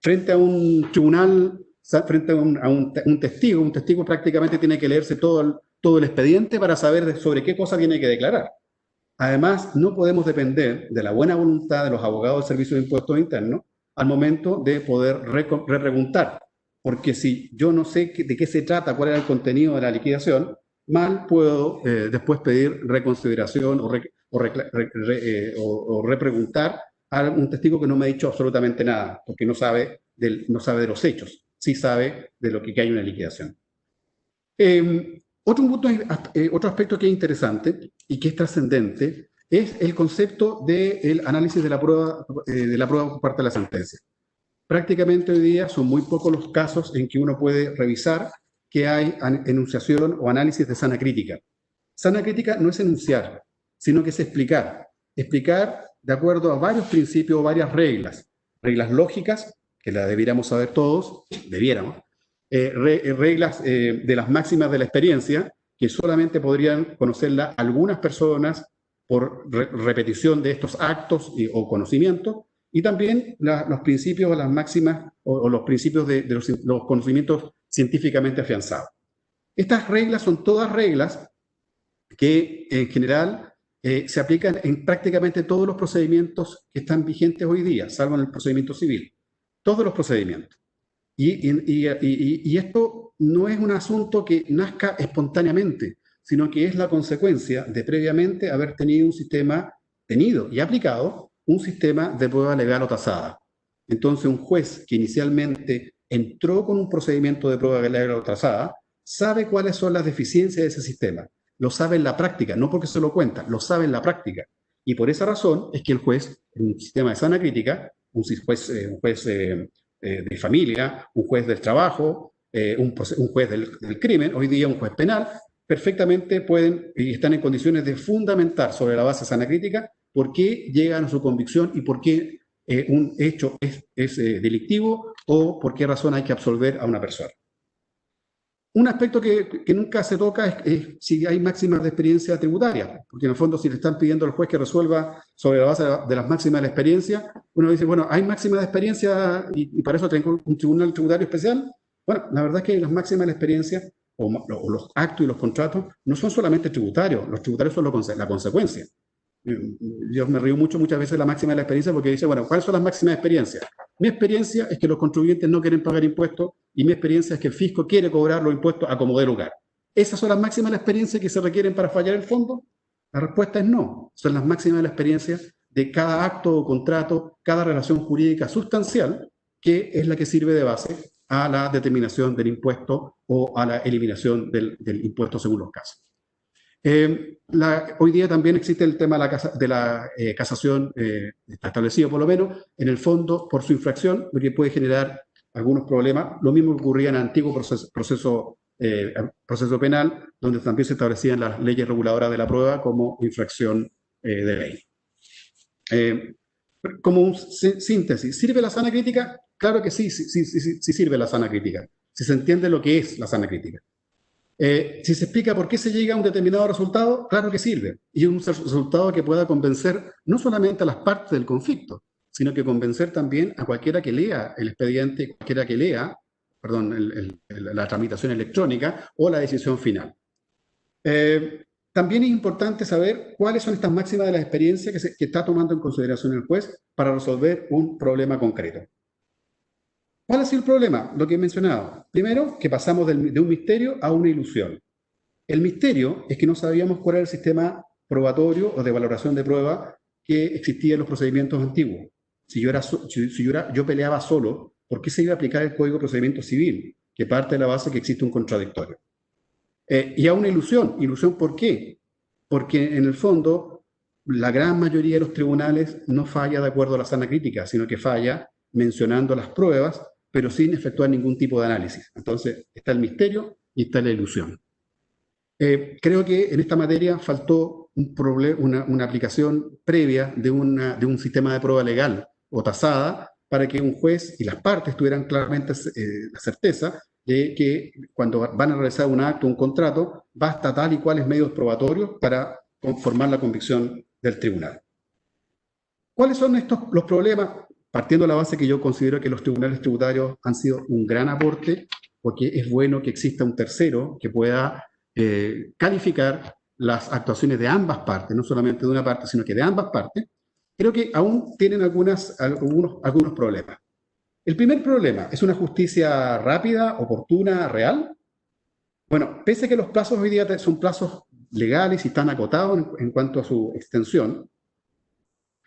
Frente a un tribunal, frente a un testigo prácticamente tiene que leerse todo el expediente para saber sobre qué cosa tiene que declarar. Además, no podemos depender de la buena voluntad de los abogados del Servicio de Impuestos Internos al momento de poder repreguntar, porque si yo no sé de qué se trata, cuál era el contenido de la liquidación, mal puedo después pedir reconsideración o repreguntar a un testigo que no me ha dicho absolutamente nada, porque no sabe de los hechos, sí sabe de lo que hay una liquidación. Otro aspecto que es interesante y que es trascendente es el concepto del análisis de la prueba por parte de la sentencia. Prácticamente hoy día son muy pocos los casos en que uno puede revisar que hay enunciación o análisis de sana crítica. Sana crítica no es enunciar, sino que es explicar. Explicar de acuerdo a varios principios o varias reglas. Reglas lógicas, que las debiéramos saber todos, reglas de las máximas de la experiencia, que solamente podrían conocerla algunas personas por repetición de estos actos o conocimientos, y también los principios o las máximas o los principios de los conocimientos científicamente afianzados. Estas reglas son todas reglas que en general se aplican en prácticamente todos los procedimientos que están vigentes hoy día, salvo en el procedimiento civil. Todos los procedimientos. Y esto no es un asunto que nazca espontáneamente, sino que es la consecuencia de previamente haber tenido y aplicado un sistema de prueba legal o tasada. Entonces, un juez que inicialmente entró con un procedimiento de prueba legal o tasada sabe cuáles son las deficiencias de ese sistema. Lo sabe en la práctica, no porque se lo cuenta, lo sabe en la práctica. Y por esa razón es que el juez, en un sistema de sana crítica, un juez de familia, un juez del trabajo, un juez del crimen, hoy día un juez penal, perfectamente pueden y están en condiciones de fundamentar sobre la base sana crítica por qué llegan a su convicción y por qué un hecho es delictivo o por qué razón hay que absolver a una persona. Un aspecto que nunca se toca es si hay máximas de experiencia tributaria, porque en el fondo si le están pidiendo al juez que resuelva sobre la base de las máximas de la experiencia, uno dice, bueno, ¿hay máximas de experiencia y para eso tengo un tribunal tributario especial? Bueno, la verdad es que las máximas de la experiencia o los actos y los contratos no son solamente tributarios, los tributarios son la consecuencia. Yo me río muchas veces de la máxima de la experiencia porque dice, bueno, ¿cuáles son las máximas de experiencia? Mi experiencia es que los contribuyentes no quieren pagar impuestos y mi experiencia es que el fisco quiere cobrar los impuestos a como dé lugar. ¿Esas son las máximas de la experiencia que se requieren para fallar el fondo? La respuesta es no. Son las máximas de la experiencia de cada acto o contrato, cada relación jurídica sustancial, que es la que sirve de base a la determinación del impuesto o a la eliminación del impuesto según los casos. Hoy día también existe el tema de la casación, está establecido por lo menos, en el fondo por su infracción, lo que puede generar algunos problemas. Lo mismo que ocurría en el antiguo proceso penal, donde también se establecían las leyes reguladoras de la prueba como infracción de ley. Como un síntesis, ¿sirve la sana crítica? Claro que sí sirve la sana crítica, si se entiende lo que es la sana crítica. Si se explica por qué se llega a un determinado resultado, claro que sirve. Y un resultado que pueda convencer no solamente a las partes del conflicto, sino que convencer también a cualquiera que lea el expediente, cualquiera que lea, la tramitación electrónica o la decisión final. También es importante saber cuáles son estas máximas de la experiencia que está tomando en consideración el juez para resolver un problema concreto. ¿Cuál ha sido el problema? Lo que he mencionado. Primero, que pasamos de un misterio a una ilusión. El misterio es que no sabíamos cuál era el sistema probatorio o de valoración de prueba que existía en los procedimientos antiguos. Si yo peleaba solo, ¿por qué se iba a aplicar el Código de Procedimiento Civil? Que parte de la base que existe un contradictorio. Y a una ilusión. ¿Ilusión por qué? Porque en el fondo la gran mayoría de los tribunales no falla de acuerdo a la sana crítica, sino que falla mencionando las pruebas, pero sin efectuar ningún tipo de análisis. Entonces, está el misterio y está la ilusión. Creo que en esta materia faltó una aplicación previa de un sistema de prueba legal o tasada para que un juez y las partes tuvieran claramente la certeza de que cuando van a realizar un acto, un contrato, basta tal y cuales medios probatorios para conformar la convicción del tribunal. ¿Cuáles son los problemas? Partiendo de la base que yo considero que los tribunales tributarios han sido un gran aporte, porque es bueno que exista un tercero que pueda calificar las actuaciones de ambas partes, no solamente de una parte, sino que de ambas partes. Creo que aún tienen algunos problemas. El primer problema es una justicia rápida, oportuna, real. Bueno, pese a que los plazos hoy día son plazos legales y están acotados en cuanto a su extensión,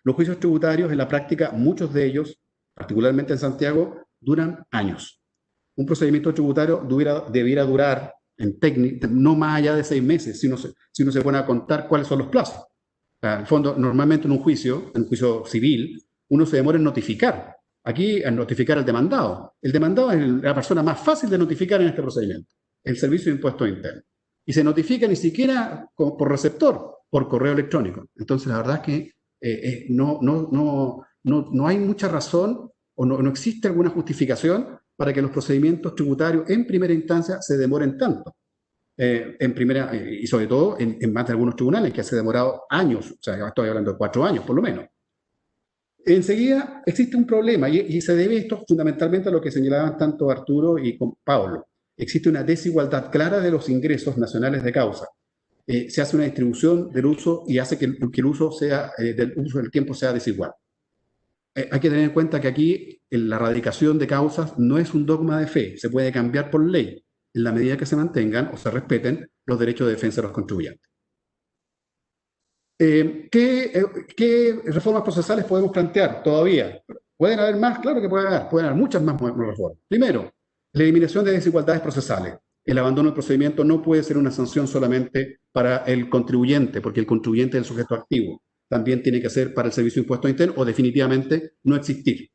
los juicios tributarios en la práctica, muchos de ellos, particularmente en Santiago, duran años. Un procedimiento tributario debiera durar en técnica no más allá de 6 meses, si uno se pone a contar cuáles son los plazos. En el fondo, normalmente en un juicio civil, uno se demora en notificar. Aquí, en notificar al demandado. El demandado es la persona más fácil de notificar en este procedimiento, el Servicio de Impuestos Internos. Y se notifica ni siquiera por receptor, por correo electrónico. Entonces, la verdad es que no hay mucha razón o no existe alguna justificación para que los procedimientos tributarios en primera instancia se demoren tanto. Y sobre todo en más de algunos tribunales que se ha demorado años, o sea, estoy hablando de 4 años por lo menos. Enseguida existe un problema y se debe esto fundamentalmente a lo que señalaban tanto Arturo y Pablo. Existe una desigualdad clara de los ingresos nacionales de causa. Se hace una distribución del uso y hace que el uso del tiempo sea desigual. Hay que tener en cuenta que aquí la radicación de causas no es un dogma de fe, se puede cambiar por ley en la medida que se mantengan o se respeten los derechos de defensa de los contribuyentes. ¿Qué reformas procesales podemos plantear todavía? ¿Pueden haber más? Claro que pueden haber muchas más reformas. Primero, la eliminación de desigualdades procesales. El abandono del procedimiento no puede ser una sanción solamente para el contribuyente, porque el contribuyente es el sujeto activo. También tiene que ser para el Servicio de Impuestos Internos o definitivamente no existir.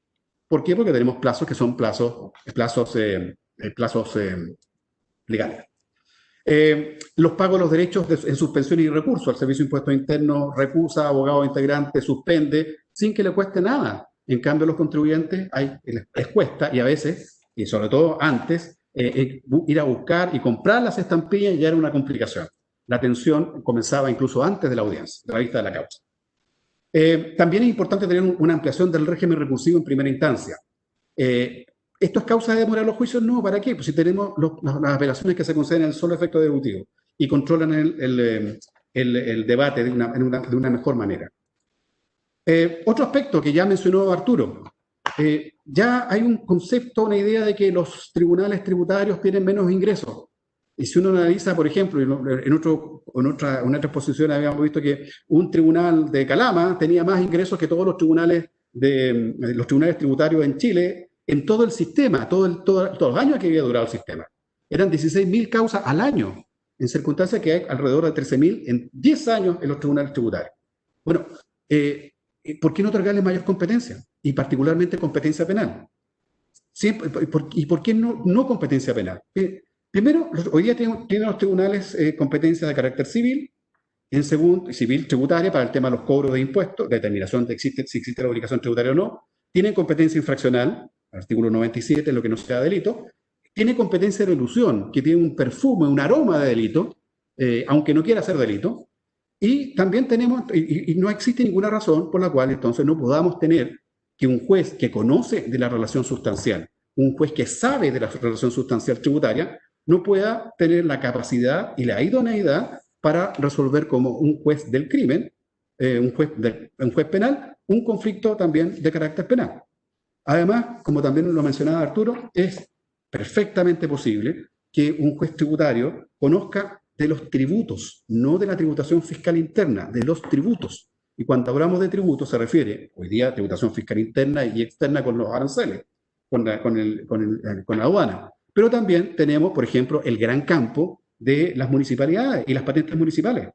¿Por qué? Porque tenemos plazos que son plazos legales. Los pagos de los derechos en suspensión y recurso. El Servicio de Impuestos Internos recusa, abogado integrante, suspende, sin que le cueste nada. En cambio, los contribuyentes les cuesta, y a veces, y sobre todo antes, ir a buscar y comprar las estampillas ya era una complicación. La atención comenzaba incluso antes de la audiencia, de la vista de la causa. También es importante tener una ampliación del régimen recursivo en primera instancia. ¿Esto es causa de demora de los juicios? No, ¿para qué? Pues si tenemos las apelaciones que se conceden en el solo efecto debutivo y controlan el debate de una mejor manera. Otro aspecto que ya mencionó Arturo, ya hay un concepto, una idea de que los tribunales tributarios tienen menos ingresos. Y si uno analiza, por ejemplo, en otra exposición habíamos visto que un tribunal de Calama tenía más ingresos que todos los tribunales los tribunales tributarios en Chile, en todo el sistema, todos los años que había durado el sistema. Eran 16.000 causas al año, en circunstancias que hay alrededor de 13.000 en 10 años en los tribunales tributarios. Bueno, ¿por qué no otorgarle mayor competencia? Y particularmente competencia penal. Siempre, ¿y por qué no competencia penal? Primero, hoy día tienen los tribunales competencia de carácter civil, en segundo, civil tributaria para el tema de los cobros de impuestos, determinación de si existe la obligación tributaria o no. Tienen competencia infraccional, artículo 97, lo que no sea delito. Tiene competencia de elusión, que tiene un perfume, un aroma de delito, aunque no quiera ser delito. Y también tenemos, y no existe ninguna razón por la cual entonces no podamos tener que un juez que conoce de la relación sustancial, un juez que sabe de la relación sustancial tributaria, no pueda tener la capacidad y la idoneidad para resolver como un juez del crimen, un juez penal, un conflicto también de carácter penal. Además, como también lo mencionaba Arturo, es perfectamente posible que un juez tributario conozca de los tributos, no de la tributación fiscal interna, de los tributos. Y cuando hablamos de tributos se refiere, hoy día, a tributación fiscal interna y externa con los aranceles, con la aduana. Pero también tenemos, por ejemplo, el gran campo de las municipalidades y las patentes municipales.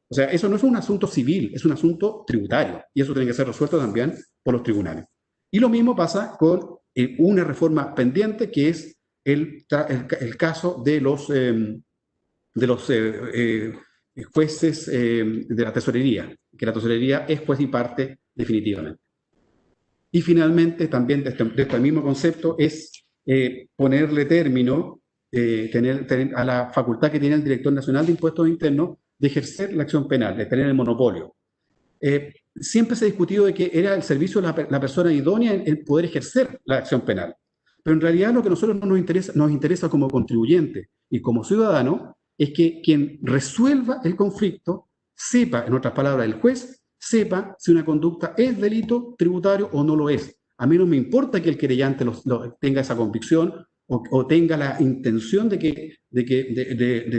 O sea, eso no es un asunto civil, es un asunto tributario. Y eso tiene que ser resuelto también por los tribunales. Y lo mismo pasa con una reforma pendiente, que es el caso de los jueces de la tesorería, que la tesorería es juez y parte definitivamente. Y finalmente, también de este mismo concepto, es ponerle término a la facultad que tiene el Director Nacional de Impuestos Internos de ejercer la acción penal, de tener el monopolio. Siempre se ha discutido de que era el servicio de la persona idónea en poder ejercer la acción penal. Pero en realidad lo que a nosotros nos interesa como contribuyente y como ciudadano es que quien resuelva el conflicto sepa, en otras palabras, el juez sepa si una conducta es delito tributario o no lo es. A mí no me importa que el querellante tenga esa convicción o tenga la intención de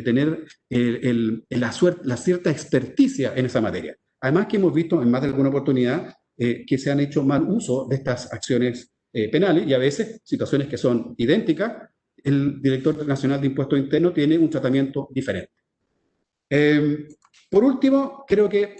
tener la cierta experticia en esa materia. Además que hemos visto en más de alguna oportunidad que se han hecho mal uso de estas acciones penales y a veces situaciones que son idénticas, el Director Nacional de Impuestos Internos tiene un tratamiento diferente. Por último, creo que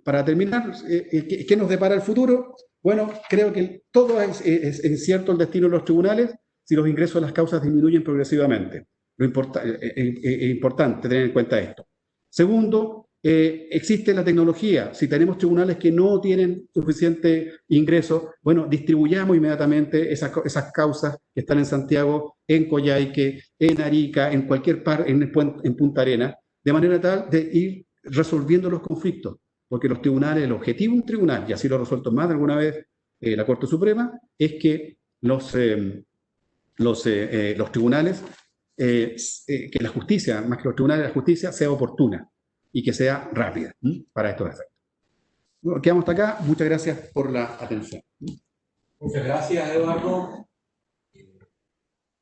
para terminar, ¿qué nos depara el futuro? Bueno, creo que todo es incierto el destino de los tribunales si los ingresos de las causas disminuyen progresivamente. Es importante tener en cuenta esto. Segundo, existe la tecnología. Si tenemos tribunales que no tienen suficiente ingreso, bueno, distribuyamos inmediatamente esas causas que están en Santiago, en Coyhaique, en Arica, en cualquier parte, en Punta Arenas, de manera tal de ir resolviendo los conflictos. Porque los tribunales, el objetivo de un tribunal, y así lo ha resuelto más de alguna vez la Corte Suprema, es que los tribunales, que la justicia, más que los tribunales, la justicia sea oportuna y que sea rápida para estos efectos. Bueno, quedamos hasta acá. Muchas gracias por la atención. Muchas gracias, Eduardo.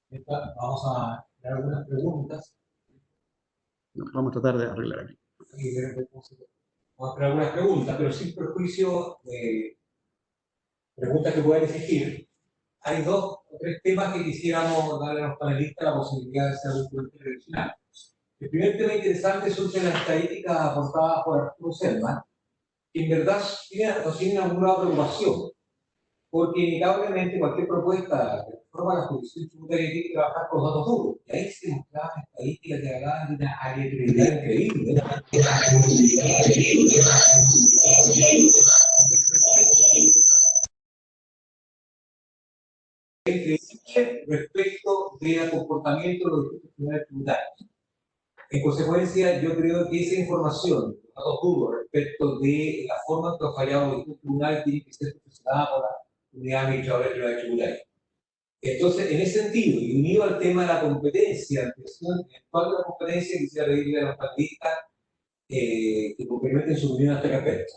Vamos a dar algunas preguntas. Vamos a tratar de arreglar aquí. Vamos a hacer algunas preguntas, pero sin perjuicio de preguntas que puedan existir. Hay 2 o 3 temas que quisiéramos darle a los panelistas la posibilidad de hacer un comentario adicional. El primer tema interesante son las estadísticas aportadas por Arturo Selman, que en verdad nos tienen alguna preocupación, porque inevitablemente cualquier propuesta de reforma de la jurisdicción tributaria tiene que trabajar con los datos duros. Y ahí se mostraban estadísticas que hablaban de una arbitrariedad increíble. Respecto del comportamiento de los distintos tribunales tributarios. En consecuencia, yo creo que esa información, datos duros respecto de la forma en que ha fallado los distintos tribunales, tiene que ser proporcionada por la unidad administradora de la tributaria. Entonces, en ese sentido, y unido al tema de la competencia, actual de la competencia, quisiera pedirle a los panelistas que complementen su opinión a este respecto.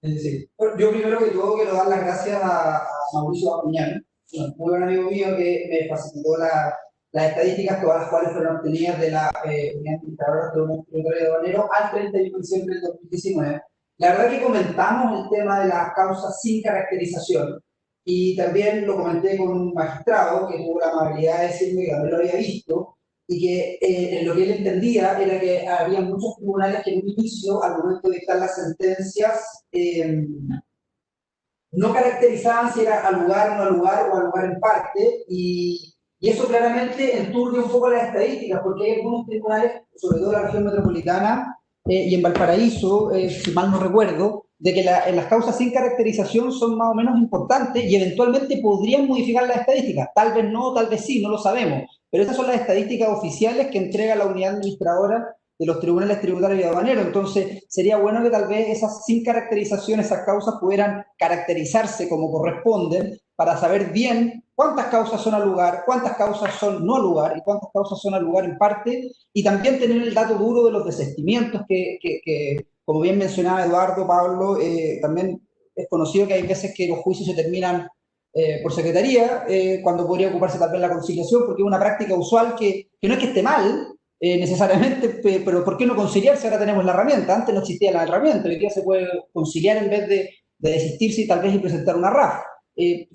Sí. Bueno, yo primero que todo quiero dar las gracias a Mauricio Acuñán, un muy buen amigo mío que me facilitó la las estadísticas, todas las cuales fueron obtenidas de la Unidad Administradora Tributaria de Aduanero al 31 de diciembre del 2019. La verdad que comentamos el tema de las causas sin caracterización y también lo comenté con un magistrado que tuvo la amabilidad de decirme que también lo había visto y que lo que él entendía era que había muchos tribunales que en un inicio, al momento de dictar las sentencias, no caracterizaban si era al lugar, no al lugar o al lugar en parte, y eso claramente enturbia un poco las estadísticas, porque hay algunos tribunales, sobre todo en la región metropolitana y en Valparaíso, si mal no recuerdo, de que las causas sin caracterización son más o menos importantes y eventualmente podrían modificar las estadísticas. Tal vez no, tal vez sí, no lo sabemos. Pero esas son las estadísticas oficiales que entrega la unidad administradora de los tribunales tributarios y aduaneros. Entonces, sería bueno que tal vez esas sin caracterización, esas causas pudieran caracterizarse como corresponden para saber bien cuántas causas son al lugar, cuántas causas son no al lugar y cuántas causas son al lugar en parte, y también tener el dato duro de los desistimientos que como bien mencionaba Eduardo, Pablo, también es conocido que hay veces que los juicios se terminan por secretaría, cuando podría ocuparse tal vez la conciliación, porque es una práctica usual que no es que esté mal, necesariamente, pero ¿por qué no conciliar si ahora tenemos la herramienta? Antes no existía la herramienta, hoy día se puede conciliar en vez de desistirse y tal vez y presentar una RAF.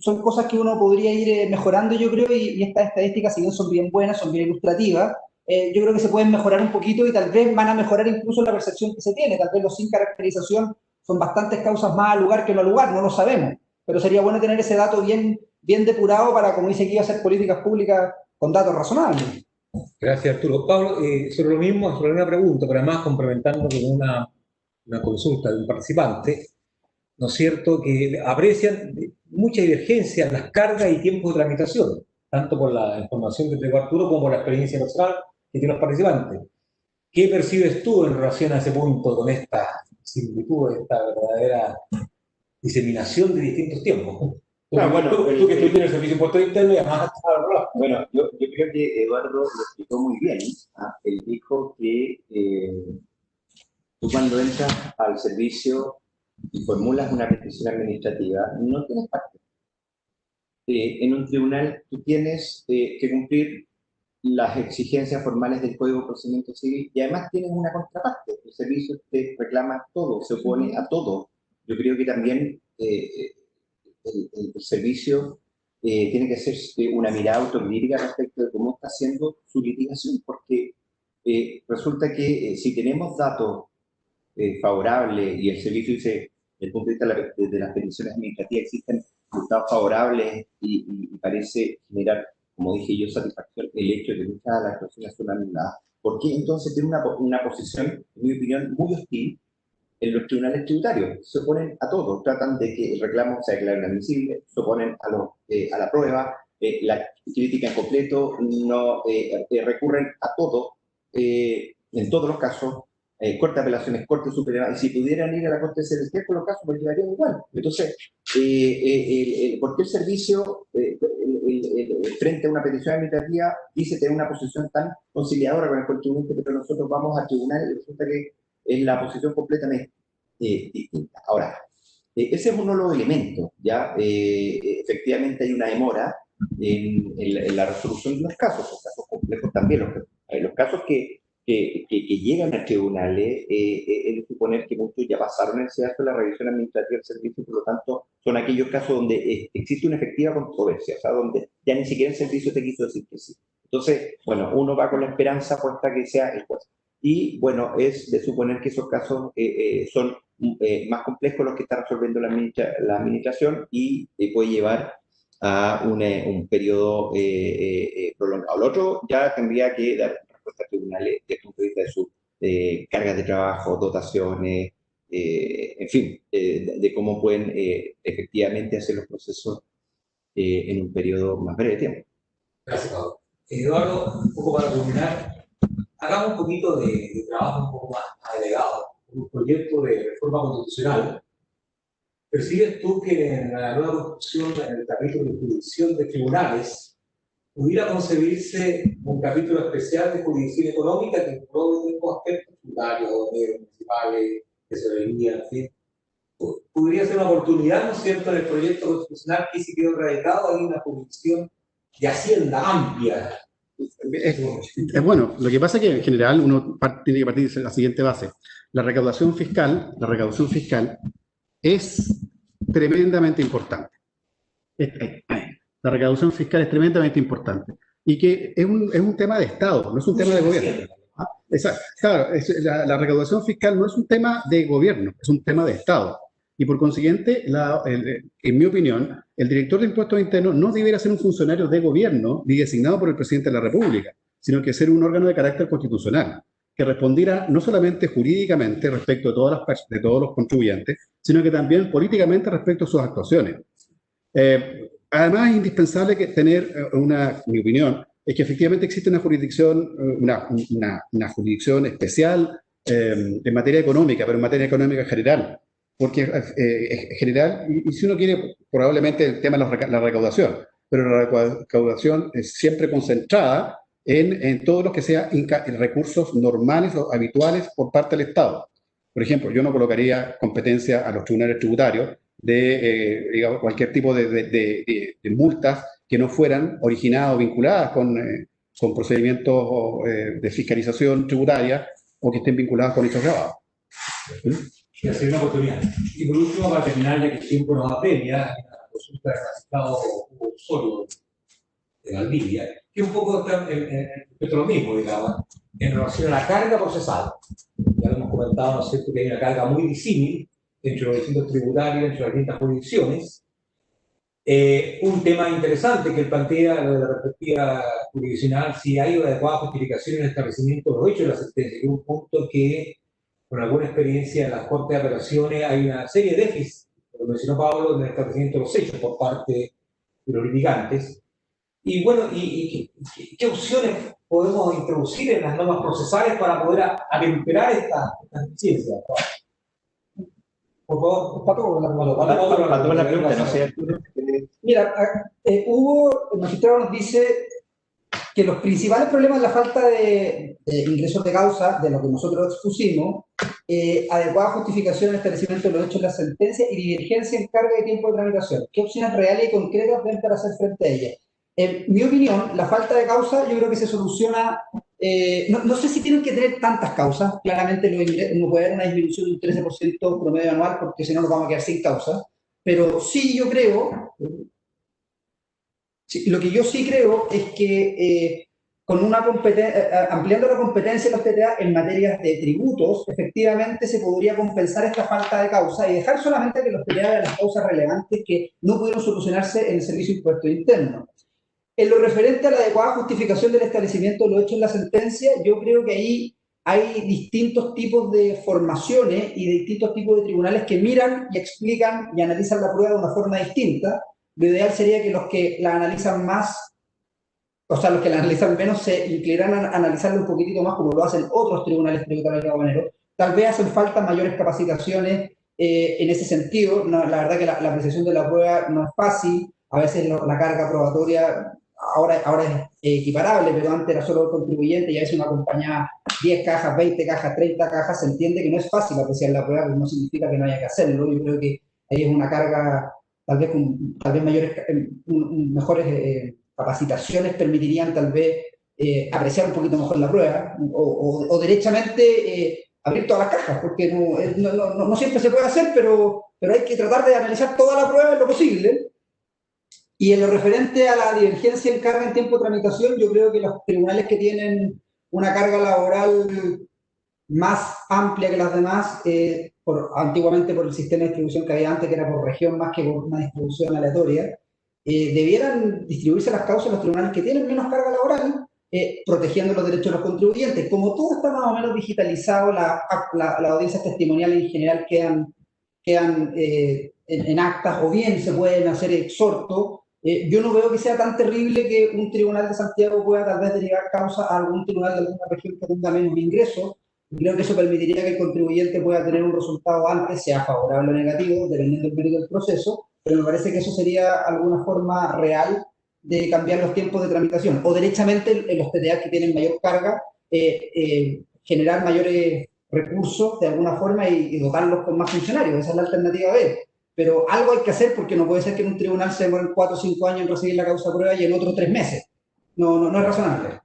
Son cosas que uno podría ir mejorando, yo creo, y estas estadísticas, si bien son bien buenas, son bien ilustrativas, yo creo que se pueden mejorar un poquito y tal vez van a mejorar incluso la percepción que se tiene. Tal vez los sin caracterización son bastantes causas más al lugar que no al lugar, no lo sabemos, pero sería bueno tener ese dato bien depurado para, como dice aquí, hacer políticas públicas con datos razonables. Gracias, Arturo. Pablo, sobre lo mismo, sobre una pregunta, pero además complementando con una consulta de un participante, ¿no es cierto?, que aprecian mucha divergencia en las cargas y tiempos de tramitación, tanto por la información que entregó Arturo como por la experiencia personal que tienen los participantes. ¿Qué percibes tú en relación a ese punto con esta similitud, esta verdadera diseminación de distintos tiempos? Tú que estuviste en el Servicio de Impuestos Internos y además... Bueno, yo creo que Eduardo lo explicó muy bien. Él dijo que tú cuando entras al servicio y formulas una petición administrativa, no tienes parte. En un tribunal tú tienes que cumplir las exigencias formales del Código de Procedimiento Civil y además tienes una contraparte. El servicio te reclama todo, se opone a todo. Yo creo que también el servicio tiene que hacer una mirada autocrítica respecto de cómo está haciendo su litigación, porque resulta que si tenemos datos favorables y el servicio dice, desde el punto de vista de las peticiones administrativas, existen resultados favorables y parece generar, como dije yo, satisfacción el hecho de que muchas de las actuaciones son anuladas. ¿Por qué entonces tiene una posición, en mi opinión, muy hostil en los tribunales tributarios? Se oponen a todo, tratan de que el reclamo sea declarado inadmisible, se oponen a la prueba, la crítica en completo, no recurren a todo, en todos los casos, Corte de Apelaciones, Corte Superior, y si pudieran ir a la Corte Celestial con los casos, pues llegarían igual. Entonces, ¿por qué el servicio, frente a una petición administrativa, dice tener una posición tan conciliadora con el contribuyente, pero nosotros vamos al tribunal y resulta que es la posición completamente distinta? Ahora, ese es uno de los elementos, ¿ya? Efectivamente hay una demora en la resolución de los casos complejos también, los casos que llegan a tribunales, es de suponer que muchos ya pasaron el CEDASO, la revisión administrativa del servicio, por lo tanto, son aquellos casos donde existe una efectiva controversia, o sea, donde ya ni siquiera el servicio te quiso decir que sí. Entonces, bueno, uno va con la esperanza puesta que sea el juez. Y, bueno, es de suponer que esos casos son más complejos los que está resolviendo la administración y puede llevar a un periodo prolongado. Lo otro ya tendría que dar respuesta a tribunales desde el punto de vista de sus cargas de trabajo, dotaciones, en fin, de cómo pueden efectivamente hacer los procesos en un periodo más breve de tiempo. Gracias, Pablo. Eduardo, un poco para terminar, hagamos un poquito de trabajo un poco más agregado. Un proyecto de reforma constitucional. ¿Percibes tú que en la nueva Constitución, en el capítulo de jurisdicción de tribunales, pudiera concebirse un capítulo especial de jurisdicción económica que englobe los aspectos tributarios, municipales, tesorería, en fin? Podría ser una oportunidad, ¿no es cierto?, en el proyecto constitucional que se quedó radicado. Hay una jurisdicción de hacienda amplia, Es bueno, lo que pasa es que en general uno tiene que partir de la siguiente base. La recaudación fiscal es tremendamente importante. La recaudación fiscal es tremendamente importante. Y que es un tema de Estado, no es un tema de gobierno. Exacto. Claro, la recaudación fiscal no es un tema de gobierno, es un tema de Estado. Y por consiguiente, en mi opinión, el director de impuestos internos no debería ser un funcionario de gobierno ni designado por el presidente de la República, sino que ser un órgano de carácter constitucional, que respondiera no solamente jurídicamente respecto de todos los contribuyentes, sino que también políticamente respecto a sus actuaciones. Además, es indispensable tener mi opinión, es que efectivamente existe una jurisdicción, una jurisdicción especial en materia económica, pero en materia económica general. Porque en general, y si uno quiere, probablemente el tema de la recaudación, pero la recaudación es siempre concentrada en todo lo que sea recursos normales o habituales por parte del Estado. Por ejemplo, yo no colocaría competencia a los tribunales tributarios de digamos, cualquier tipo de multas que no fueran originadas o vinculadas con procedimientos de fiscalización tributaria o que estén vinculadas con hechos grabados. Y hacer una oportunidad. Y por último, para terminar, ya que el tiempo nos apremia, la consulta del magistrado Hugo Osorio de Valdivia, que un poco está respecto a lo mismo, digamos, en relación a la carga procesal. Ya lo hemos comentado, ¿no es cierto?, que hay una carga muy disímil entre los distintos tributarios, entre las distintas jurisdicciones. Un tema interesante que plantea lo de la perspectiva jurisdiccional, si hay una adecuada justificación en el establecimiento de los hechos de la sentencia, que es un punto que, con alguna experiencia en las Cortes de Apelaciones, hay una serie de déficits, lo mencionó Pablo, en el establecimiento de los hechos por parte de los litigantes. Y bueno, ¿qué opciones podemos introducir en las normas procesales para poder atemperar esta deficiencia? Por favor, Pato, la pregunta, no sé. Mira, Hugo, el magistrado nos dice que los principales problemas es la falta de ingresos de causa, de lo que nosotros expusimos, adecuada justificación en el establecimiento de los hechos de la sentencia y divergencia en carga y tiempo de tramitación. ¿Qué opciones reales y concretas ven para hacer frente a ellas? En mi opinión, la falta de causa yo creo que se soluciona, no sé si tienen que tener tantas causas, claramente no puede haber una disminución de un 13% promedio anual porque si no nos vamos a quedar sin causa, pero sí yo creo, lo que yo sí creo es que con una ampliando la competencia de los TTA en materias de tributos, efectivamente se podría compensar esta falta de causa y dejar solamente que los TTA hagan las causas relevantes que no pudieron solucionarse en el Servicio de Impuestos Internos. En lo referente a la adecuada justificación del establecimiento de los hechos en la sentencia, yo creo que ahí hay distintos tipos de formaciones y distintos tipos de tribunales que miran y explican y analizan la prueba de una forma distinta. Lo ideal sería que los que la analizan más, o sea, los que la analizan menos, se inclinaran a analizarlo un poquitito más, como lo hacen otros tribunales tributarios de Habanero. Tal vez hacen falta mayores capacitaciones en ese sentido. No, la verdad que la apreciación de la prueba no es fácil. A veces la carga probatoria ahora es equiparable, pero antes era solo el contribuyente y a veces una acompañaba 10 cajas, 20 cajas, 30 cajas. Se entiende que no es fácil apreciar la prueba, pero no significa que no haya que hacerlo. Yo creo que ahí es una carga, tal vez mejores capacitaciones permitirían tal vez apreciar un poquito mejor la prueba o derechamente abrir todas las cajas, porque no siempre se puede hacer, pero hay que tratar de analizar toda la prueba en lo posible. Y en lo referente a la divergencia en carga en tiempo de tramitación, yo creo que los tribunales que tienen una carga laboral más amplia que las demás, antiguamente por el sistema de distribución que había antes, que era por región más que por una distribución aleatoria, debieran distribuirse las causas en los tribunales que tienen menos carga laboral, protegiendo los derechos de los contribuyentes. Como todo está más o menos digitalizado, las audiencias testimoniales en general quedan en actas o bien se pueden hacer exhortos. Yo no veo que sea tan terrible que un tribunal de Santiago pueda tal vez derivar causa a algún tribunal de alguna región que tenga menos ingresos. Creo que eso permitiría que el contribuyente pueda tener un resultado antes, sea favorable o negativo, dependiendo del mérito del proceso, pero me parece que eso sería alguna forma real de cambiar los tiempos de tramitación. O derechamente en los TTA que tienen mayor carga, generar mayores recursos de alguna forma y dotarlos con más funcionarios. Esa es la alternativa B. Pero algo hay que hacer porque no puede ser que en un tribunal se demoren 4 o 5 años en recibir la causa prueba y en otro 3 meses. No es razonable.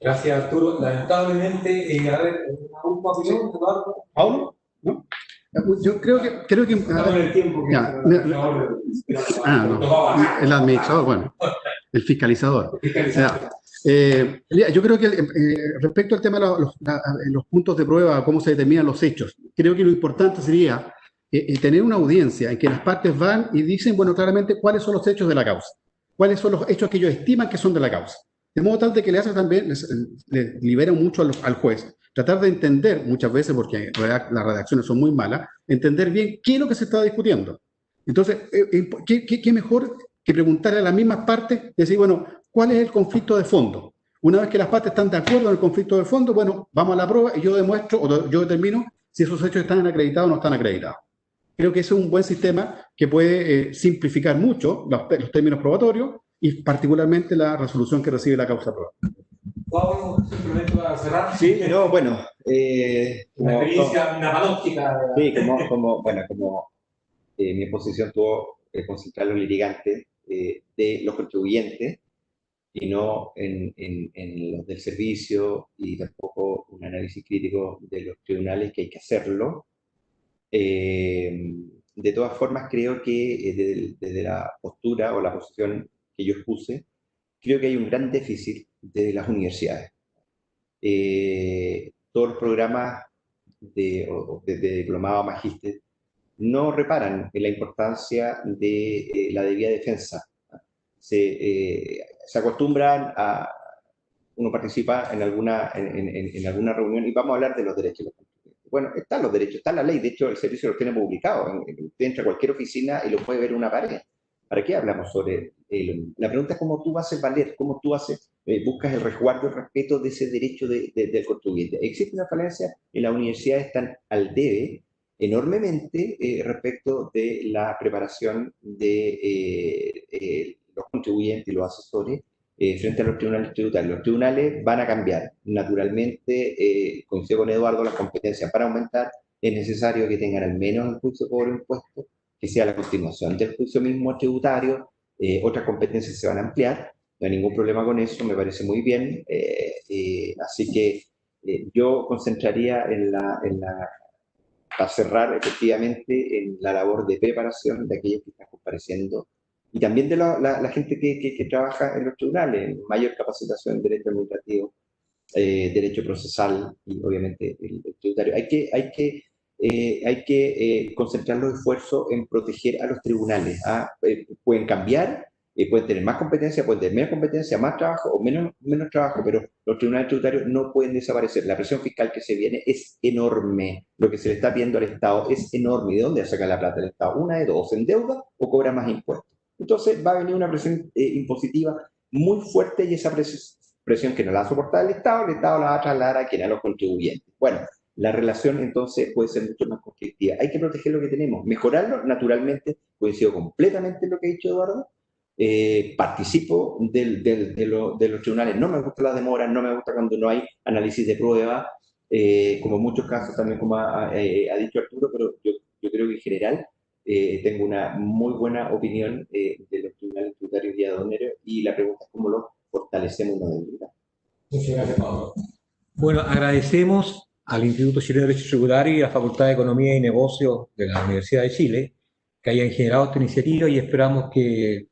Gracias, Arturo. Lamentablemente, a ver, una última opinión, Eduardo. ¿Paulo? ¿No? Yo creo que Estamos en el tiempo que ya, no, el administrador, bueno, el fiscalizador. Ya. Yo creo que respecto al tema de los puntos de prueba, cómo se determinan los hechos, creo que lo importante sería tener una audiencia en que las partes van y dicen, bueno, claramente cuáles son los hechos de la causa, cuáles son los hechos que ellos estiman que son de la causa. De modo tal de que le hace también, les libera mucho al juez, tratar de entender muchas veces, porque las redacciones son muy malas, entender bien qué es lo que se está discutiendo. Entonces, ¿qué mejor que preguntarle a las mismas partes, decir, bueno, ¿cuál es el conflicto de fondo? Una vez que las partes están de acuerdo en el conflicto de fondo, bueno, vamos a la prueba y yo demuestro o yo determino si esos hechos están acreditados o no están acreditados. Creo que ese es un buen sistema que puede simplificar mucho los términos probatorios y particularmente la resolución que recibe la causa probada. Pablo, simplemente para cerrar. Sí, no, bueno. Una experiencia panóptica. Sí, como mi posición tuvo concentrar los litigantes de los contribuyentes y no en los del servicio y tampoco un análisis crítico de los tribunales, que hay que hacerlo. De todas formas, creo que desde la postura o la posición que yo expuse, creo que hay un gran déficit de las universidades. Todos los programas de diplomado a magíster no reparan en la importancia de la debida defensa. Se acostumbran a... Uno participa en alguna reunión y vamos a hablar de los derechos de los contribuyentes. Bueno, están los derechos, está la ley, de hecho el servicio los tiene publicados. Usted entra a cualquier oficina y lo puede ver en una pared. ¿Para qué hablamos sobre la pregunta es cómo tú haces valer, cómo tú buscas el resguardo, el respeto de ese derecho del contribuyente? Existe una falencia en las universidades, están al debe enormemente respecto de la preparación de los contribuyentes y los asesores frente a los tribunales tributarios. Los tribunales van a cambiar. Naturalmente, coincido con Eduardo, las competencias para aumentar, es necesario que tengan al menos el juicio por impuestos, que sea la continuación del juicio mismo tributario. Otras competencias se van a ampliar, no hay ningún problema con eso, me parece muy bien. Así que yo concentraría para cerrar efectivamente en la labor de preparación de aquellos que están compareciendo y también de la gente que trabaja en los tribunales, mayor capacitación en derecho administrativo, derecho procesal y obviamente el tributario. Hay que concentrar los esfuerzos en proteger a los tribunales. Pueden cambiar, pueden tener más competencia, pueden tener menos competencia, más trabajo o menos trabajo, pero los tribunales tributarios no pueden desaparecer. La presión fiscal que se viene es enorme. Lo que se le está pidiendo al Estado es enorme. ¿Y de dónde saca la plata el Estado? Una de dos, ¿se endeuda o cobra más impuestos? Entonces va a venir una presión impositiva muy fuerte y esa presión que no la va a soportar el Estado la va a trasladar a quienes, a los contribuyentes. Bueno, la relación entonces puede ser mucho más conflictiva. Hay que proteger lo que tenemos, mejorarlo. Naturalmente, coincido completamente en lo que ha dicho Eduardo. Participo de los tribunales. No me gustan las demoras, no me gusta cuando no hay análisis de prueba, como en muchos casos también, como ha dicho Arturo, pero yo creo que en general tengo una muy buena opinión de los tribunales tributarios y aduaneros, y la pregunta es cómo lo fortalecemos una debilidad. Muchas gracias, Pablo. Bueno, agradecemos al Instituto Chileno de Derecho Tributario y a la Facultad de Economía y Negocios de la Universidad de Chile que hayan generado esta iniciativa, y esperamos que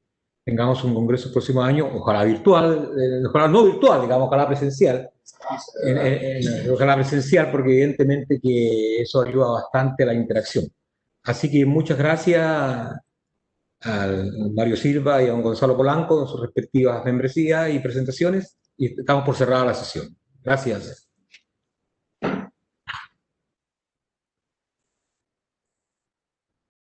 tengamos un congreso el próximo año, ojalá virtual, ojalá no virtual, digamos, ojalá presencial, ojalá presencial, porque evidentemente que eso ayuda bastante a la interacción. Así que muchas gracias al Mario Silva y a don Gonzalo Polanco en sus respectivas membresías y presentaciones, y estamos por cerrar la sesión. Gracias.